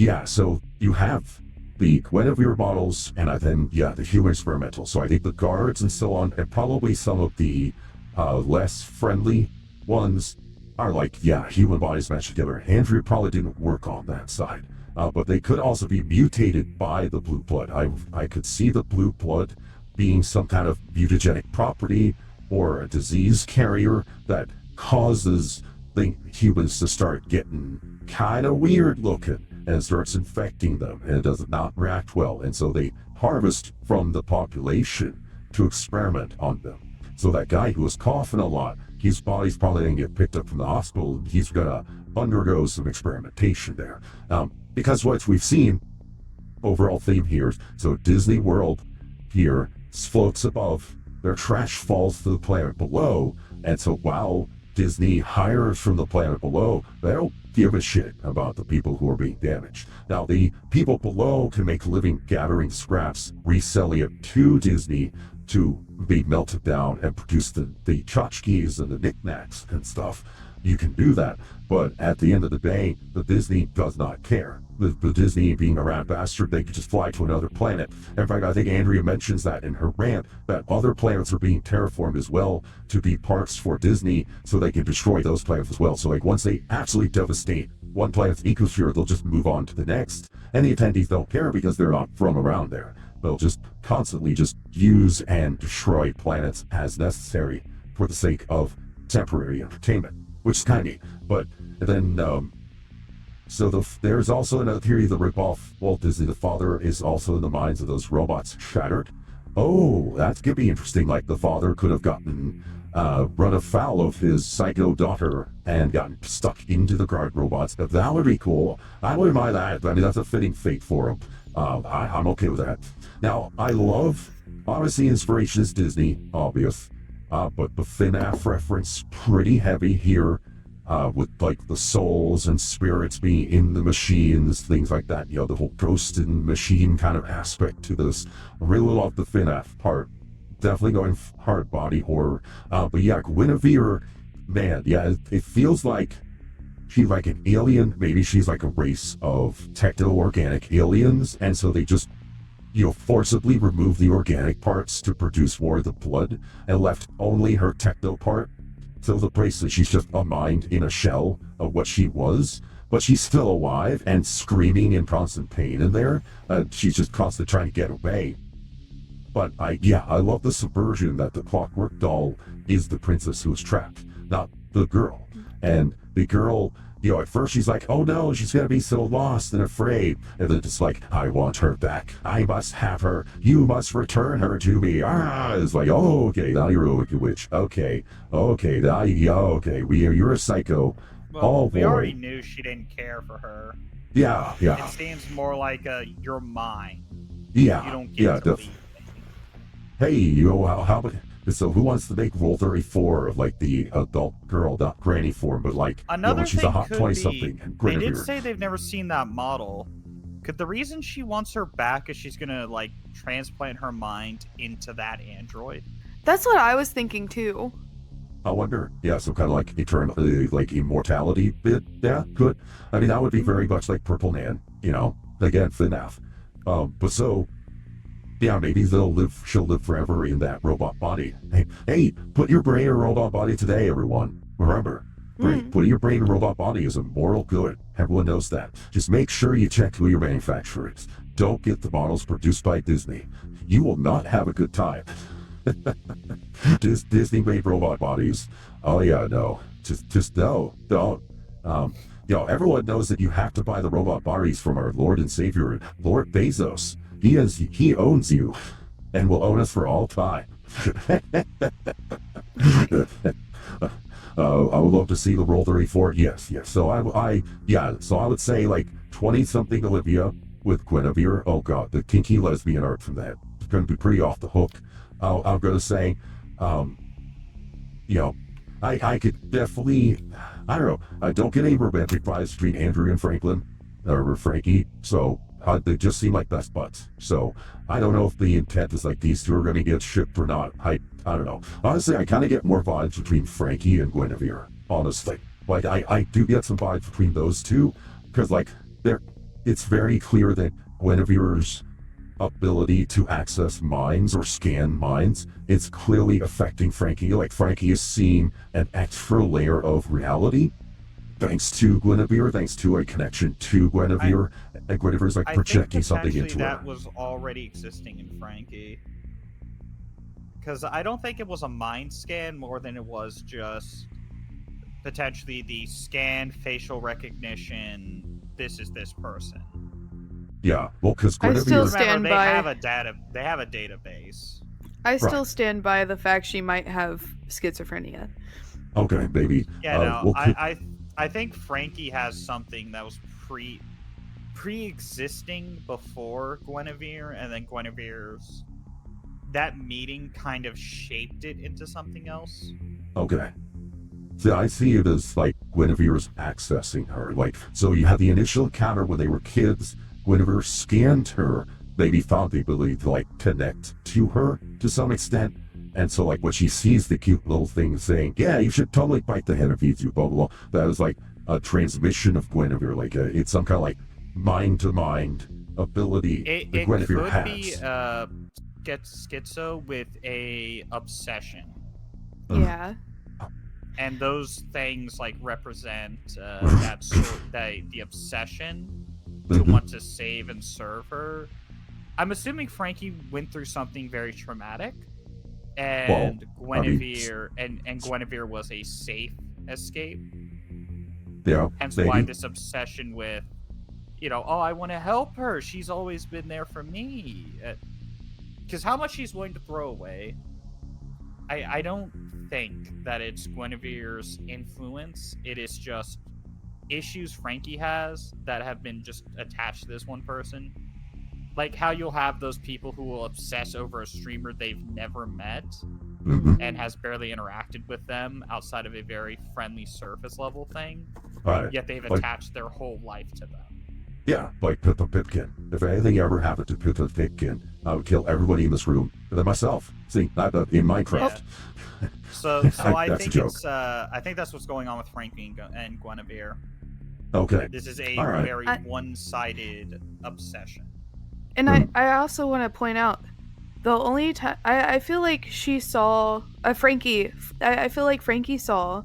you have the Guinevere models, and the human experimental. So I think the guards and so on, and probably some of the less friendly ones are like, human bodies matched together. Andrea probably didn't work on that side, but they could also be mutated by the blue blood. I could see the blue blood being some kind of mutagenic property or a disease carrier that causes the humans to start getting kind of weird looking and starts infecting them, and it does not react well. And so they harvest from the population to experiment on them. So that guy who was coughing a lot, his body's probably going to get picked up from the hospital, and he's going to undergo some experimentation there. Because what we've seen, overall theme here, so Disney World here floats above, their trash falls to the planet below, and so while Disney hires from the planet below, they don't give a shit about the people who are being damaged. Now, the people below can make a living gathering scraps, reselling it to Disney to be melted down and produce the tchotchkes and the knickknacks and stuff. You can do that, but at the end of the day, the Disney does not care. The Disney, being a rat bastard, they could just fly to another planet. In fact, I think Andrea mentions that in her rant, that other planets are being terraformed as well to be parts for Disney, so they can destroy those planets as well. So like once they absolutely devastate one planet's ecosphere, they'll just move on to the next. And the attendees don't care because they're not from around there. They'll just constantly just use and destroy planets as necessary for the sake of temporary entertainment, which is kind of neat. But then, so there's also another theory, the ripoff Walt Disney the father is also in the minds of those robots shattered. Oh, that could be interesting. Like the father could have gotten run afoul of his psycho daughter and gotten stuck into the guard robots. That would be cool. I wouldn't mind that. I mean, that's a fitting fate for him. I'm okay with that. Now, I love, obviously inspiration is Disney, obvious, but the FNAF reference pretty heavy here, with like the souls and spirits being in the machines, things like that. You know, the whole ghost and machine kind of aspect to this. I really love the FNAF part. Definitely going hard body horror. But yeah, Guinevere, man, yeah, it feels like she's like an alien. Maybe she's like a race of techno-organic aliens, and so they just, you know, forcibly remove the organic parts to produce more of the blood and left only her techno part. So the bracelet, she's just a mind in a shell of what she was, but she's still alive and screaming in constant pain in there. She's just constantly trying to get away. But I love the subversion that the Clockwork Doll is the princess who is trapped, not the girl. And the girl, you know, at first she's like, oh no, she's gonna be so lost and afraid. And then it's like, I want her back. I must have her. You must return her to me. It's like, oh, okay, now you're a wicked witch. Okay, now you're a psycho. Well, oh, we boy. already knew she didn't care for her. Yeah. It seems more like you're mine. Yeah. You don't get to leave. Hey, you know, how about, so who wants to make Rule 34 of like the adult girl, not granny form, but like, Another she's thing a hot could 20-something. They did say they've never seen that model. Could the reason she wants her back is she's gonna like transplant her mind into that android? That's what I was thinking too. I wonder. Yeah, so kind of like eternal, like immortality bit. Yeah, good. I mean, that would be very much like Purple Nan, you know, again, FNAF. But so, yeah, maybe she'll live forever in that robot body. Hey, put your brain in a robot body today, everyone. Remember, putting your brain in a robot body is a moral good. Everyone knows that. Just make sure you check who your manufacturer is. Don't get the models produced by Disney. You will not have a good time. Disney-made robot bodies. Oh yeah, no. Just no. Don't. You know, everyone knows that you have to buy the robot bodies from our Lord and Savior, Lord Bezos. He owns you, and will own us for all time. I would love to see the Roll 34. Yes. So I would say like 20-something Olivia with Guinevere. Oh god, the kinky lesbian art from that is going to be pretty off the hook. I'm going to say, you know, I could definitely, I don't know, I don't get any romantic vibes between Andrew and Franklin, or Frankie, so they just seem like best buds. So I don't know if the intent is like these two are going to get shipped or not. I don't know. Honestly, I kind of get more vibes between Frankie and Guinevere, honestly. Like, I do get some vibes between those two, because like, it's very clear that Guinevere's ability to access minds or scan minds, it's clearly affecting Frankie. Like, Frankie is seeing an extra layer of reality thanks to Guinevere, thanks to a connection to Guinevere, and Guinevere's like projecting something into her. That was already existing in Frankie, because I don't think it was a mind scan more than it was just potentially the scan facial recognition. This is this person. Yeah, well, because I still Guinevere, stand Remember, by. they have a database. I still Right. stand by the fact she might have schizophrenia. okay, maybe. Yeah, no, Well, I think Frankie has something that was pre-existing before Guinevere, and then Guinevere's that meeting kind of shaped it into something else. okay. See, I see it as like Guinevere's accessing her. Like, so you had the initial encounter when they were kids. Guinevere scanned her, maybe found the ability to like connect to her to some extent. And so, like, when she sees the cute little thing saying, "Yeah, you should totally bite the head of you," blah blah blah, that is like a transmission of Guinevere. Like, it's some kind of like mind-to-mind ability It that Guinevere could has. be get schizo with a obsession, Yeah. and those things like represent the obsession to Mhm. want to save and serve her. I'm assuming Frankie went through something very traumatic, and Well, I mean, Guinevere was a safe escape. Yeah, Hence maybe. why this obsession with, oh, I want to help her. She's always been there for me. Because how much she's willing to throw away, I don't think that it's Guinevere's influence. It is just issues Frankie has that have been just attached to this one person. Like how you'll have those people who will obsess over a streamer they've never met Mhm. and has barely interacted with them outside of a very friendly surface level thing, Right. yet they've Like- attached their whole life to them. Yeah, like Pippa Pipkin. If anything ever happened to Pippa Pipkin, I would kill everybody in this room, and then myself. See, not in Minecraft. So That's I a think joke. it's I think that's what's going on with Frankie and Guinevere. Okay. This is a All right. very one-sided obsession. And I also want to point out the only time I feel like she saw Frankie. I feel like Frankie saw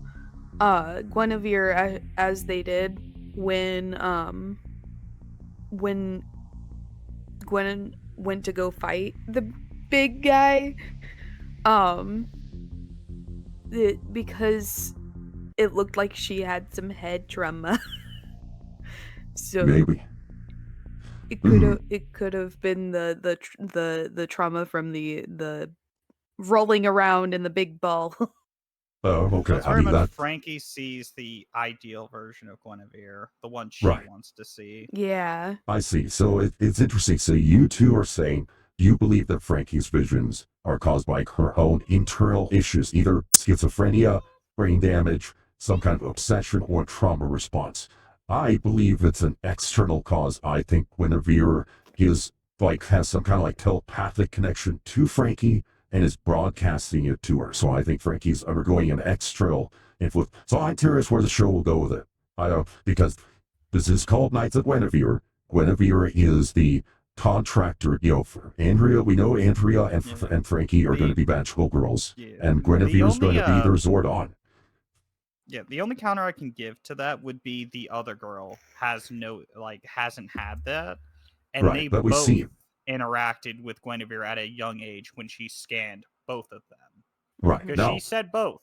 Guinevere as they did when Gwen went to go fight the big guy. Because it looked like she had some head trauma. So Maybe. it could have been the trauma from the rolling around in the big ball. Oh, okay. It's I very mean, much that. Frankie sees the ideal version of Guinevere, the one she Right. wants to see. Yeah. I see. So it's interesting. So you two are saying you believe that Frankie's visions are caused by her own internal issues, either schizophrenia, brain damage, some kind of obsession, or trauma response. I believe it's an external cause. I think Guinevere is like has some kind of like telepathic connection to Frankie and is broadcasting it to her. So I think Frankie's undergoing an external influence. So I'm curious where the show will go with it. I don't because this is called Knights of Guinevere. Guinevere is the contractor, for Andrea. We know Andrea and Frankie are going to be magical girls, Yeah. and Guinevere is going to be their Zordon. Yeah, the only counter I can give to that would be the other girl hasn't had that, and Right, they but we both see it. interacted with Guinevere at a young age when she scanned both of them. Right Because now, she said both.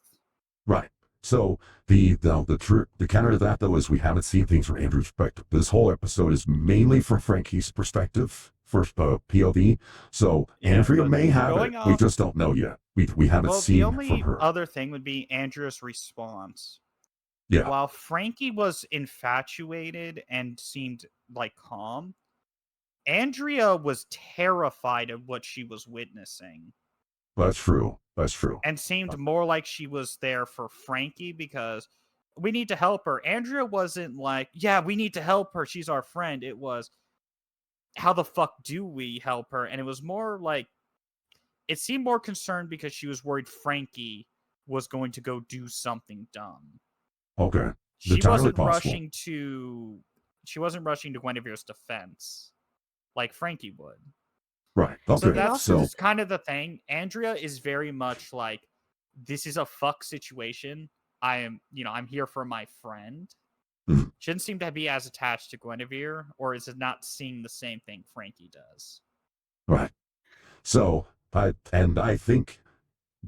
right. So the counter to that though is we haven't seen things from Andrew's perspective. This whole episode is mainly from Frankie's perspective, first POV. So Yeah, Andrea but may have going it. We off- just don't know yet. We haven't Well, the seen only from her. other thing would be Andrea's response. Yeah. While Frankie was infatuated and seemed like calm, Andrea was terrified of what she was witnessing That's true. That's true. and seemed more like she was there for Frankie because we need to help her. Andrea wasn't like, yeah, we need to help her. She's our friend. It was, how the fuck do we help her? And it was more like, it seemed more concerned because she was worried Frankie was going to go do something dumb. Okay. She Entirely wasn't possible. rushing to Guinevere's defense like Frankie would. Right. So Okay. that's kind of the thing. Andrea is very much like, this is a fuck situation. I'm here for my friend. Mhm. She doesn't seem to be as attached to Guinevere, or is it not seeing the same thing Frankie does? Right. So I think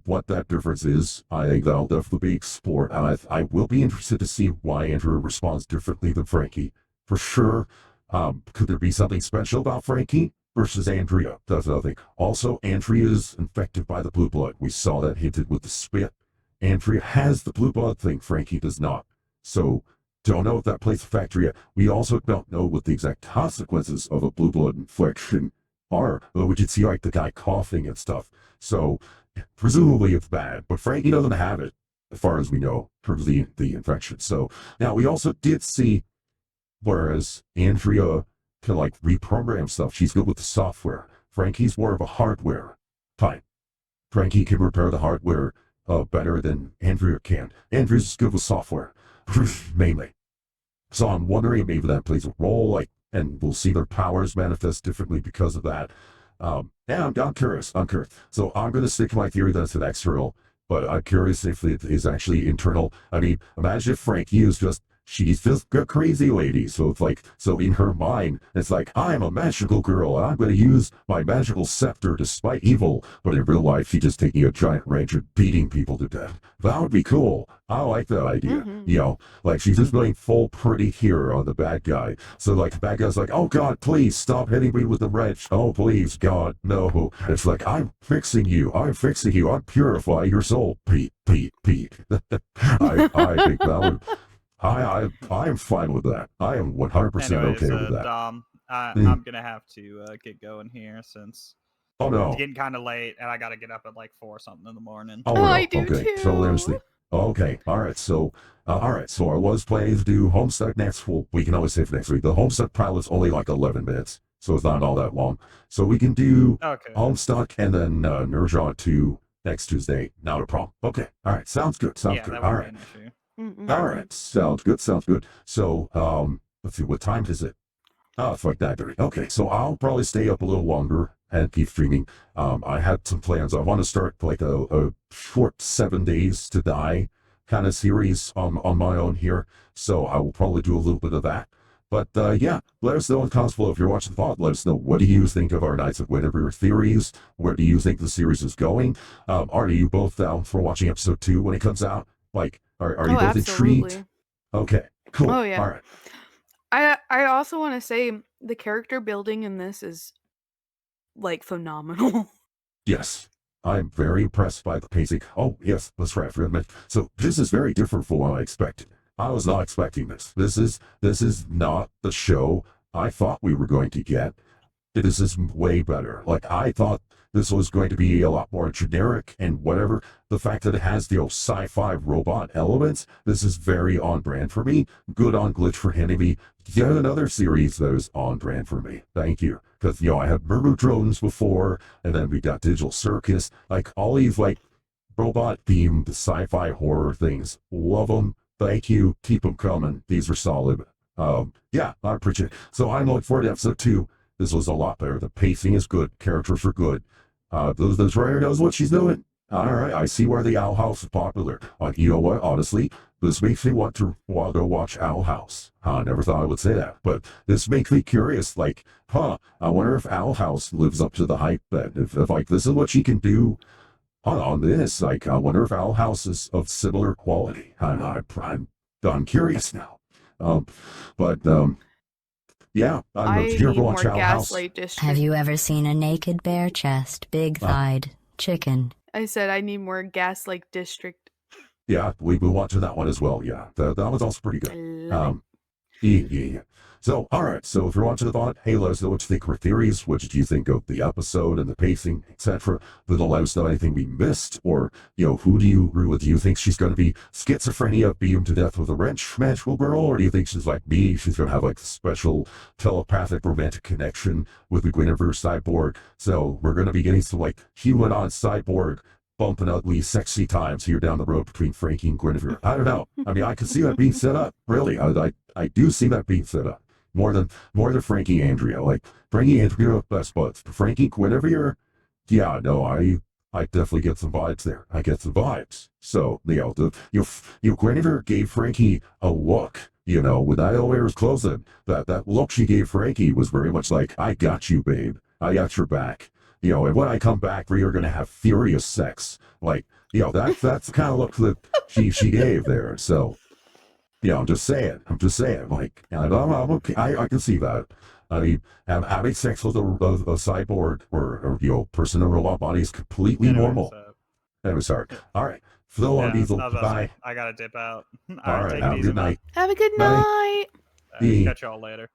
what that difference is. I think that'll definitely be explored. And I will be interested to see why Andrea responds differently than Frankie. For sure, could there be something special about Frankie versus Andrea? That's another thing. Also, Andrea is infected by the blue blood. We saw that hinted with the spit. Andrea has the blue blood thing. Frankie does not. So, don't know if that plays a factor yet. We also don't know what the exact consequences of a blue blood infection are. We did see like the guy coughing and stuff. So, presumably it's bad, but Frankie doesn't have it, as far as we know, in terms of the infection. So, now we also did see, whereas Andrea can like reprogram stuff, she's good with the software. Frankie's more of a hardware type. Frankie can repair the hardware better than Andrea can. Andrea's good with software, mainly. So I'm wondering if maybe that plays a role, like, and we'll see their powers manifest differently because of that. Yeah, I'm curious. So I'm going to stick to my theory that it's an external, but I'm curious if it is actually internal. I mean, imagine if Frankie is just, she's just a crazy lady. So it's like, so in her mind, it's like, I'm a magical girl, and I'm going to use my magical scepter to fight evil. But in real life, she's just taking a giant wrench and beating people to death. That would be cool. I like that idea. You know, like she's just going full pretty here on the bad guy. So like the bad guy's like, oh God, please stop hitting me with the wrench. Oh, please, God, no. It's like, I'm fixing you. I'm purifying your soul. Pete. I think that would... I'm fine with that. I am 100% Anyways, okay with that. Dom, I'm gonna have to get going here since Oh no. it's getting kind of late, and I gotta get up at like 4 or something in the morning. Oh, no. I do Okay. too. So there's the... Okay. All right. So I was planning to do Homestuck next week. We can always say for next week. The Homestuck pilot's only like 11 minutes, so it's not all that long. So we can do Homestuck and then Nerjaw 2 next Tuesday. Not a problem. Okay. All right. Sounds good. Sounds good. All right. All right. Sounds good. So, let's see. What time is it? Oh, it's like 9:30. Okay. So I'll probably stay up a little longer and keep streaming. I had some plans. I want to start like a short 7 days to die kind of series on my own here. So I will probably do a little bit of that. But yeah, let us know in Constable if you're watching the VOD. Let us know, what do you think of our Knights of Guinevere theories? Where do you think the series is going? Are you both down for watching episode 2 when it comes out? Like, are you both intrigued? Okay, cool. Oh yeah. All right. I also want to say the character building in this is like phenomenal. Yes, I'm very impressed by the pacing. Oh yes, that's right. I forgot to mention. So this is very different from what I expected. I was not expecting this. This is not the show I thought we were going to get. This is way better. Like, I thought this was going to be a lot more generic and whatever. The fact that it has the old sci-fi robot elements, this is very on brand for me. Good on Glitch for handing me yet another series that is on brand for me. Thank you. Because, I had Murmur Drones before, and then we got Digital Circus. Like, all these, like, robot-themed sci-fi horror things. Love them. Thank you. Keep them coming. These are solid. Yeah, I appreciate it. So I'm looking forward to episode 2. This was a lot better. The pacing is good. Characters are good. The writer knows what she's doing. All right, I see where the Owl House is popular. You know what? Honestly, this makes me want to go watch Owl House. I never thought I would say that, but this makes me curious. Like, I wonder if Owl House lives up to the hype. That if like this is what she can do on this. Like, I wonder if Owl House is of similar quality. I'm curious now. Yeah, I here need to more watch Owl House. Gaslight District. Have you ever seen a naked bare chest, big-thighed chicken? I said I need more Gaslight District. Yeah, we've been watching that one as well. Yeah, that was also pretty I good. love Yeah. So, all right. So, if you're watching the VOD, hey, let us know what you think of our theories. What did you think of the episode and the pacing, etc.? Then let us know anything we missed, or who do you agree with? Do you think she's going to be schizophrenia, beaten to death with a wrench, magical girl, or do you think she's like me? She's going to have like a special telepathic romantic connection with the Guinevere cyborg. So, we're going to be getting some like human-on cyborg bumping ugly, sexy times here down the road between Frankie and Guinevere. I don't know. I mean, I can see that being set up. Really, I do see that being set up. More than Frankie and Andrea. Like, Frankie and Andrea, best buds. Frankie, Guinevere, yeah, no, I definitely get some vibes there. I get some vibes. So, Guinevere gave Frankie a look. When that elevator was closing, that look she gave Frankie was very much like, I got you, babe. I got your back. and when I come back, we are going to have furious sex. Like, that's the kind of look that she gave there. So, I'm just saying. Like, I'm okay. I can see that. I mean, having sex with a cyborg or person in a robot body is completely normal. Anyway, sorry. All right. Phil on Diesel. Bye. I gotta dip out. All right. Have a good night. Have a good night. Catch y'all later.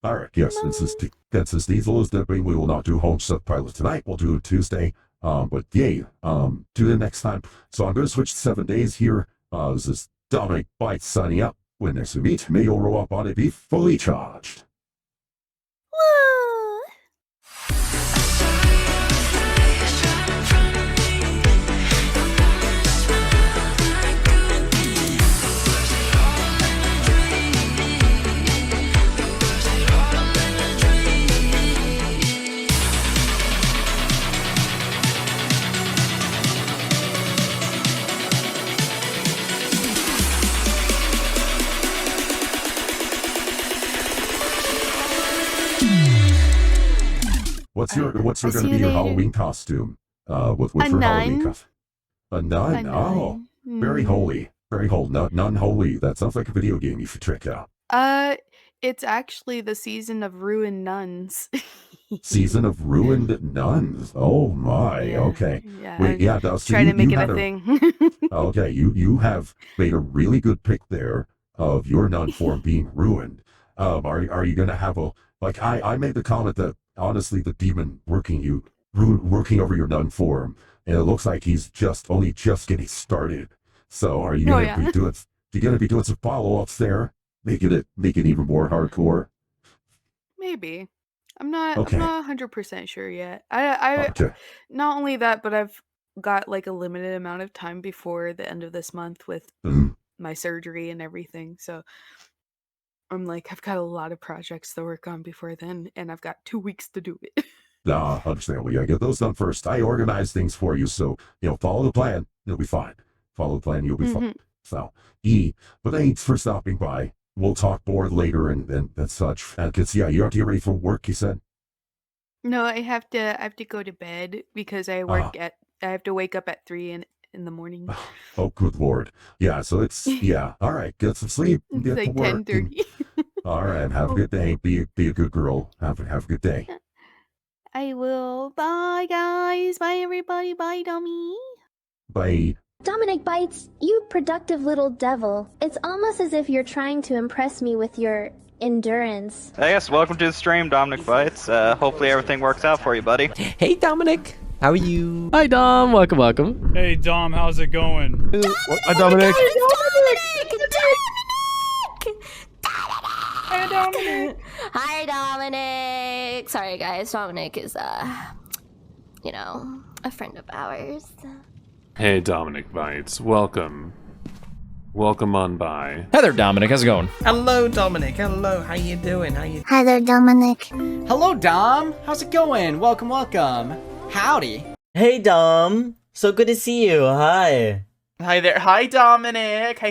All right. Yes. Since Diesel is dipping, we will not do home stuff pilot tonight. We'll do it Tuesday. But yay. Tune in next time. So I'm going to switch to 7 days here. This is Dominic Bytes signing up. When next we meet, may your robot body be fully charged. What's going to be your Halloween costume? What's your Halloween costume? A nun? Oh, very holy. Very holy. Nun holy. That sounds like a video game you should check out. It's actually the season of ruined nuns. Season of ruined nuns. Oh my. Yeah, Okay. Yeah. Wait. Yeah. Trying to make it a thing. Okay. You have made a really good pick there of your nun form being ruined. Are you going to have I made the comment that honestly the demon working over your nun form, and it looks like he's only just getting started. So are you going to be doing? You're going to be doing some follow-ups there, making it even more hardcore. Maybe. I'm not 100% sure yet. I not only that, but I've got like a limited amount of time before the end of this month with my surgery and everything. So I'm like, I've got a lot of projects to work on before then, and I've got 2 weeks to do it. Understandable. Yeah, get those done first. I organize things for you, so follow the plan. You'll be fine. Follow the plan. You'll be fine. So, but thanks for stopping by. We'll talk more later and such. And you have to get ready for work. You said. No, I have to go to bed because I have to wake up at 3 in the morning. Oh, good Lord. Yeah, so it's, all right, get some sleep. It's like 10:30. All right, have a good day. Be a good girl. Have a good day. I will. Bye, guys. Bye, everybody. Bye, dummy. Bye. Dominic Bytes, you productive little devil. It's almost as if you're trying to impress me with your endurance. Hey guys, welcome to the stream, Dominic Bytes. Hopefully everything works out for you, buddy. Hey, Dominic. How are you? Hi, Dom. Welcome. Hey, Dom. How's it going? Hi, Dominic. Hi, Dominic. Sorry, guys. Dominic is, a friend of ours. Hey, Dominic Bytes. Welcome on by. Hi there, Dominic. How's it going? Hello, Dominic. Hello. How you doing? Hi there, Dominic. Hello, Dom. How's it going? Welcome. Howdy. Hey, Dom. So good to see you. Hi. Hi there. Hi, Dominic. Hi.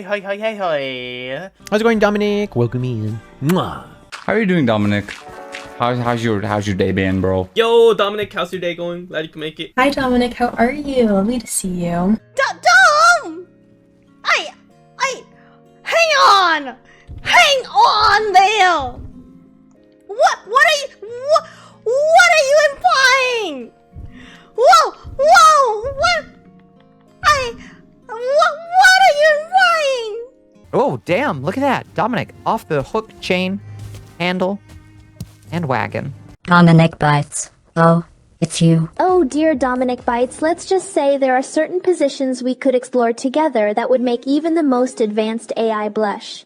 How's it going, Dominic? Welcome in. Mwah. How are you doing, Dominic? How's your day been, bro? Yo, Dominic, how's your day going? Glad you can make it. Hi, Dominic. How are you? Lovely to see you. Dom! Hang on there! What are you implying? Whoa! What are you implying? Oh, damn, look at that. Dominic, off the hook, chain, handle, and wagon. Dominic Bytes. Oh, it's you. Oh dear Dominic Bytes, let's just say there are certain positions we could explore together that would make even the most advanced AI blush.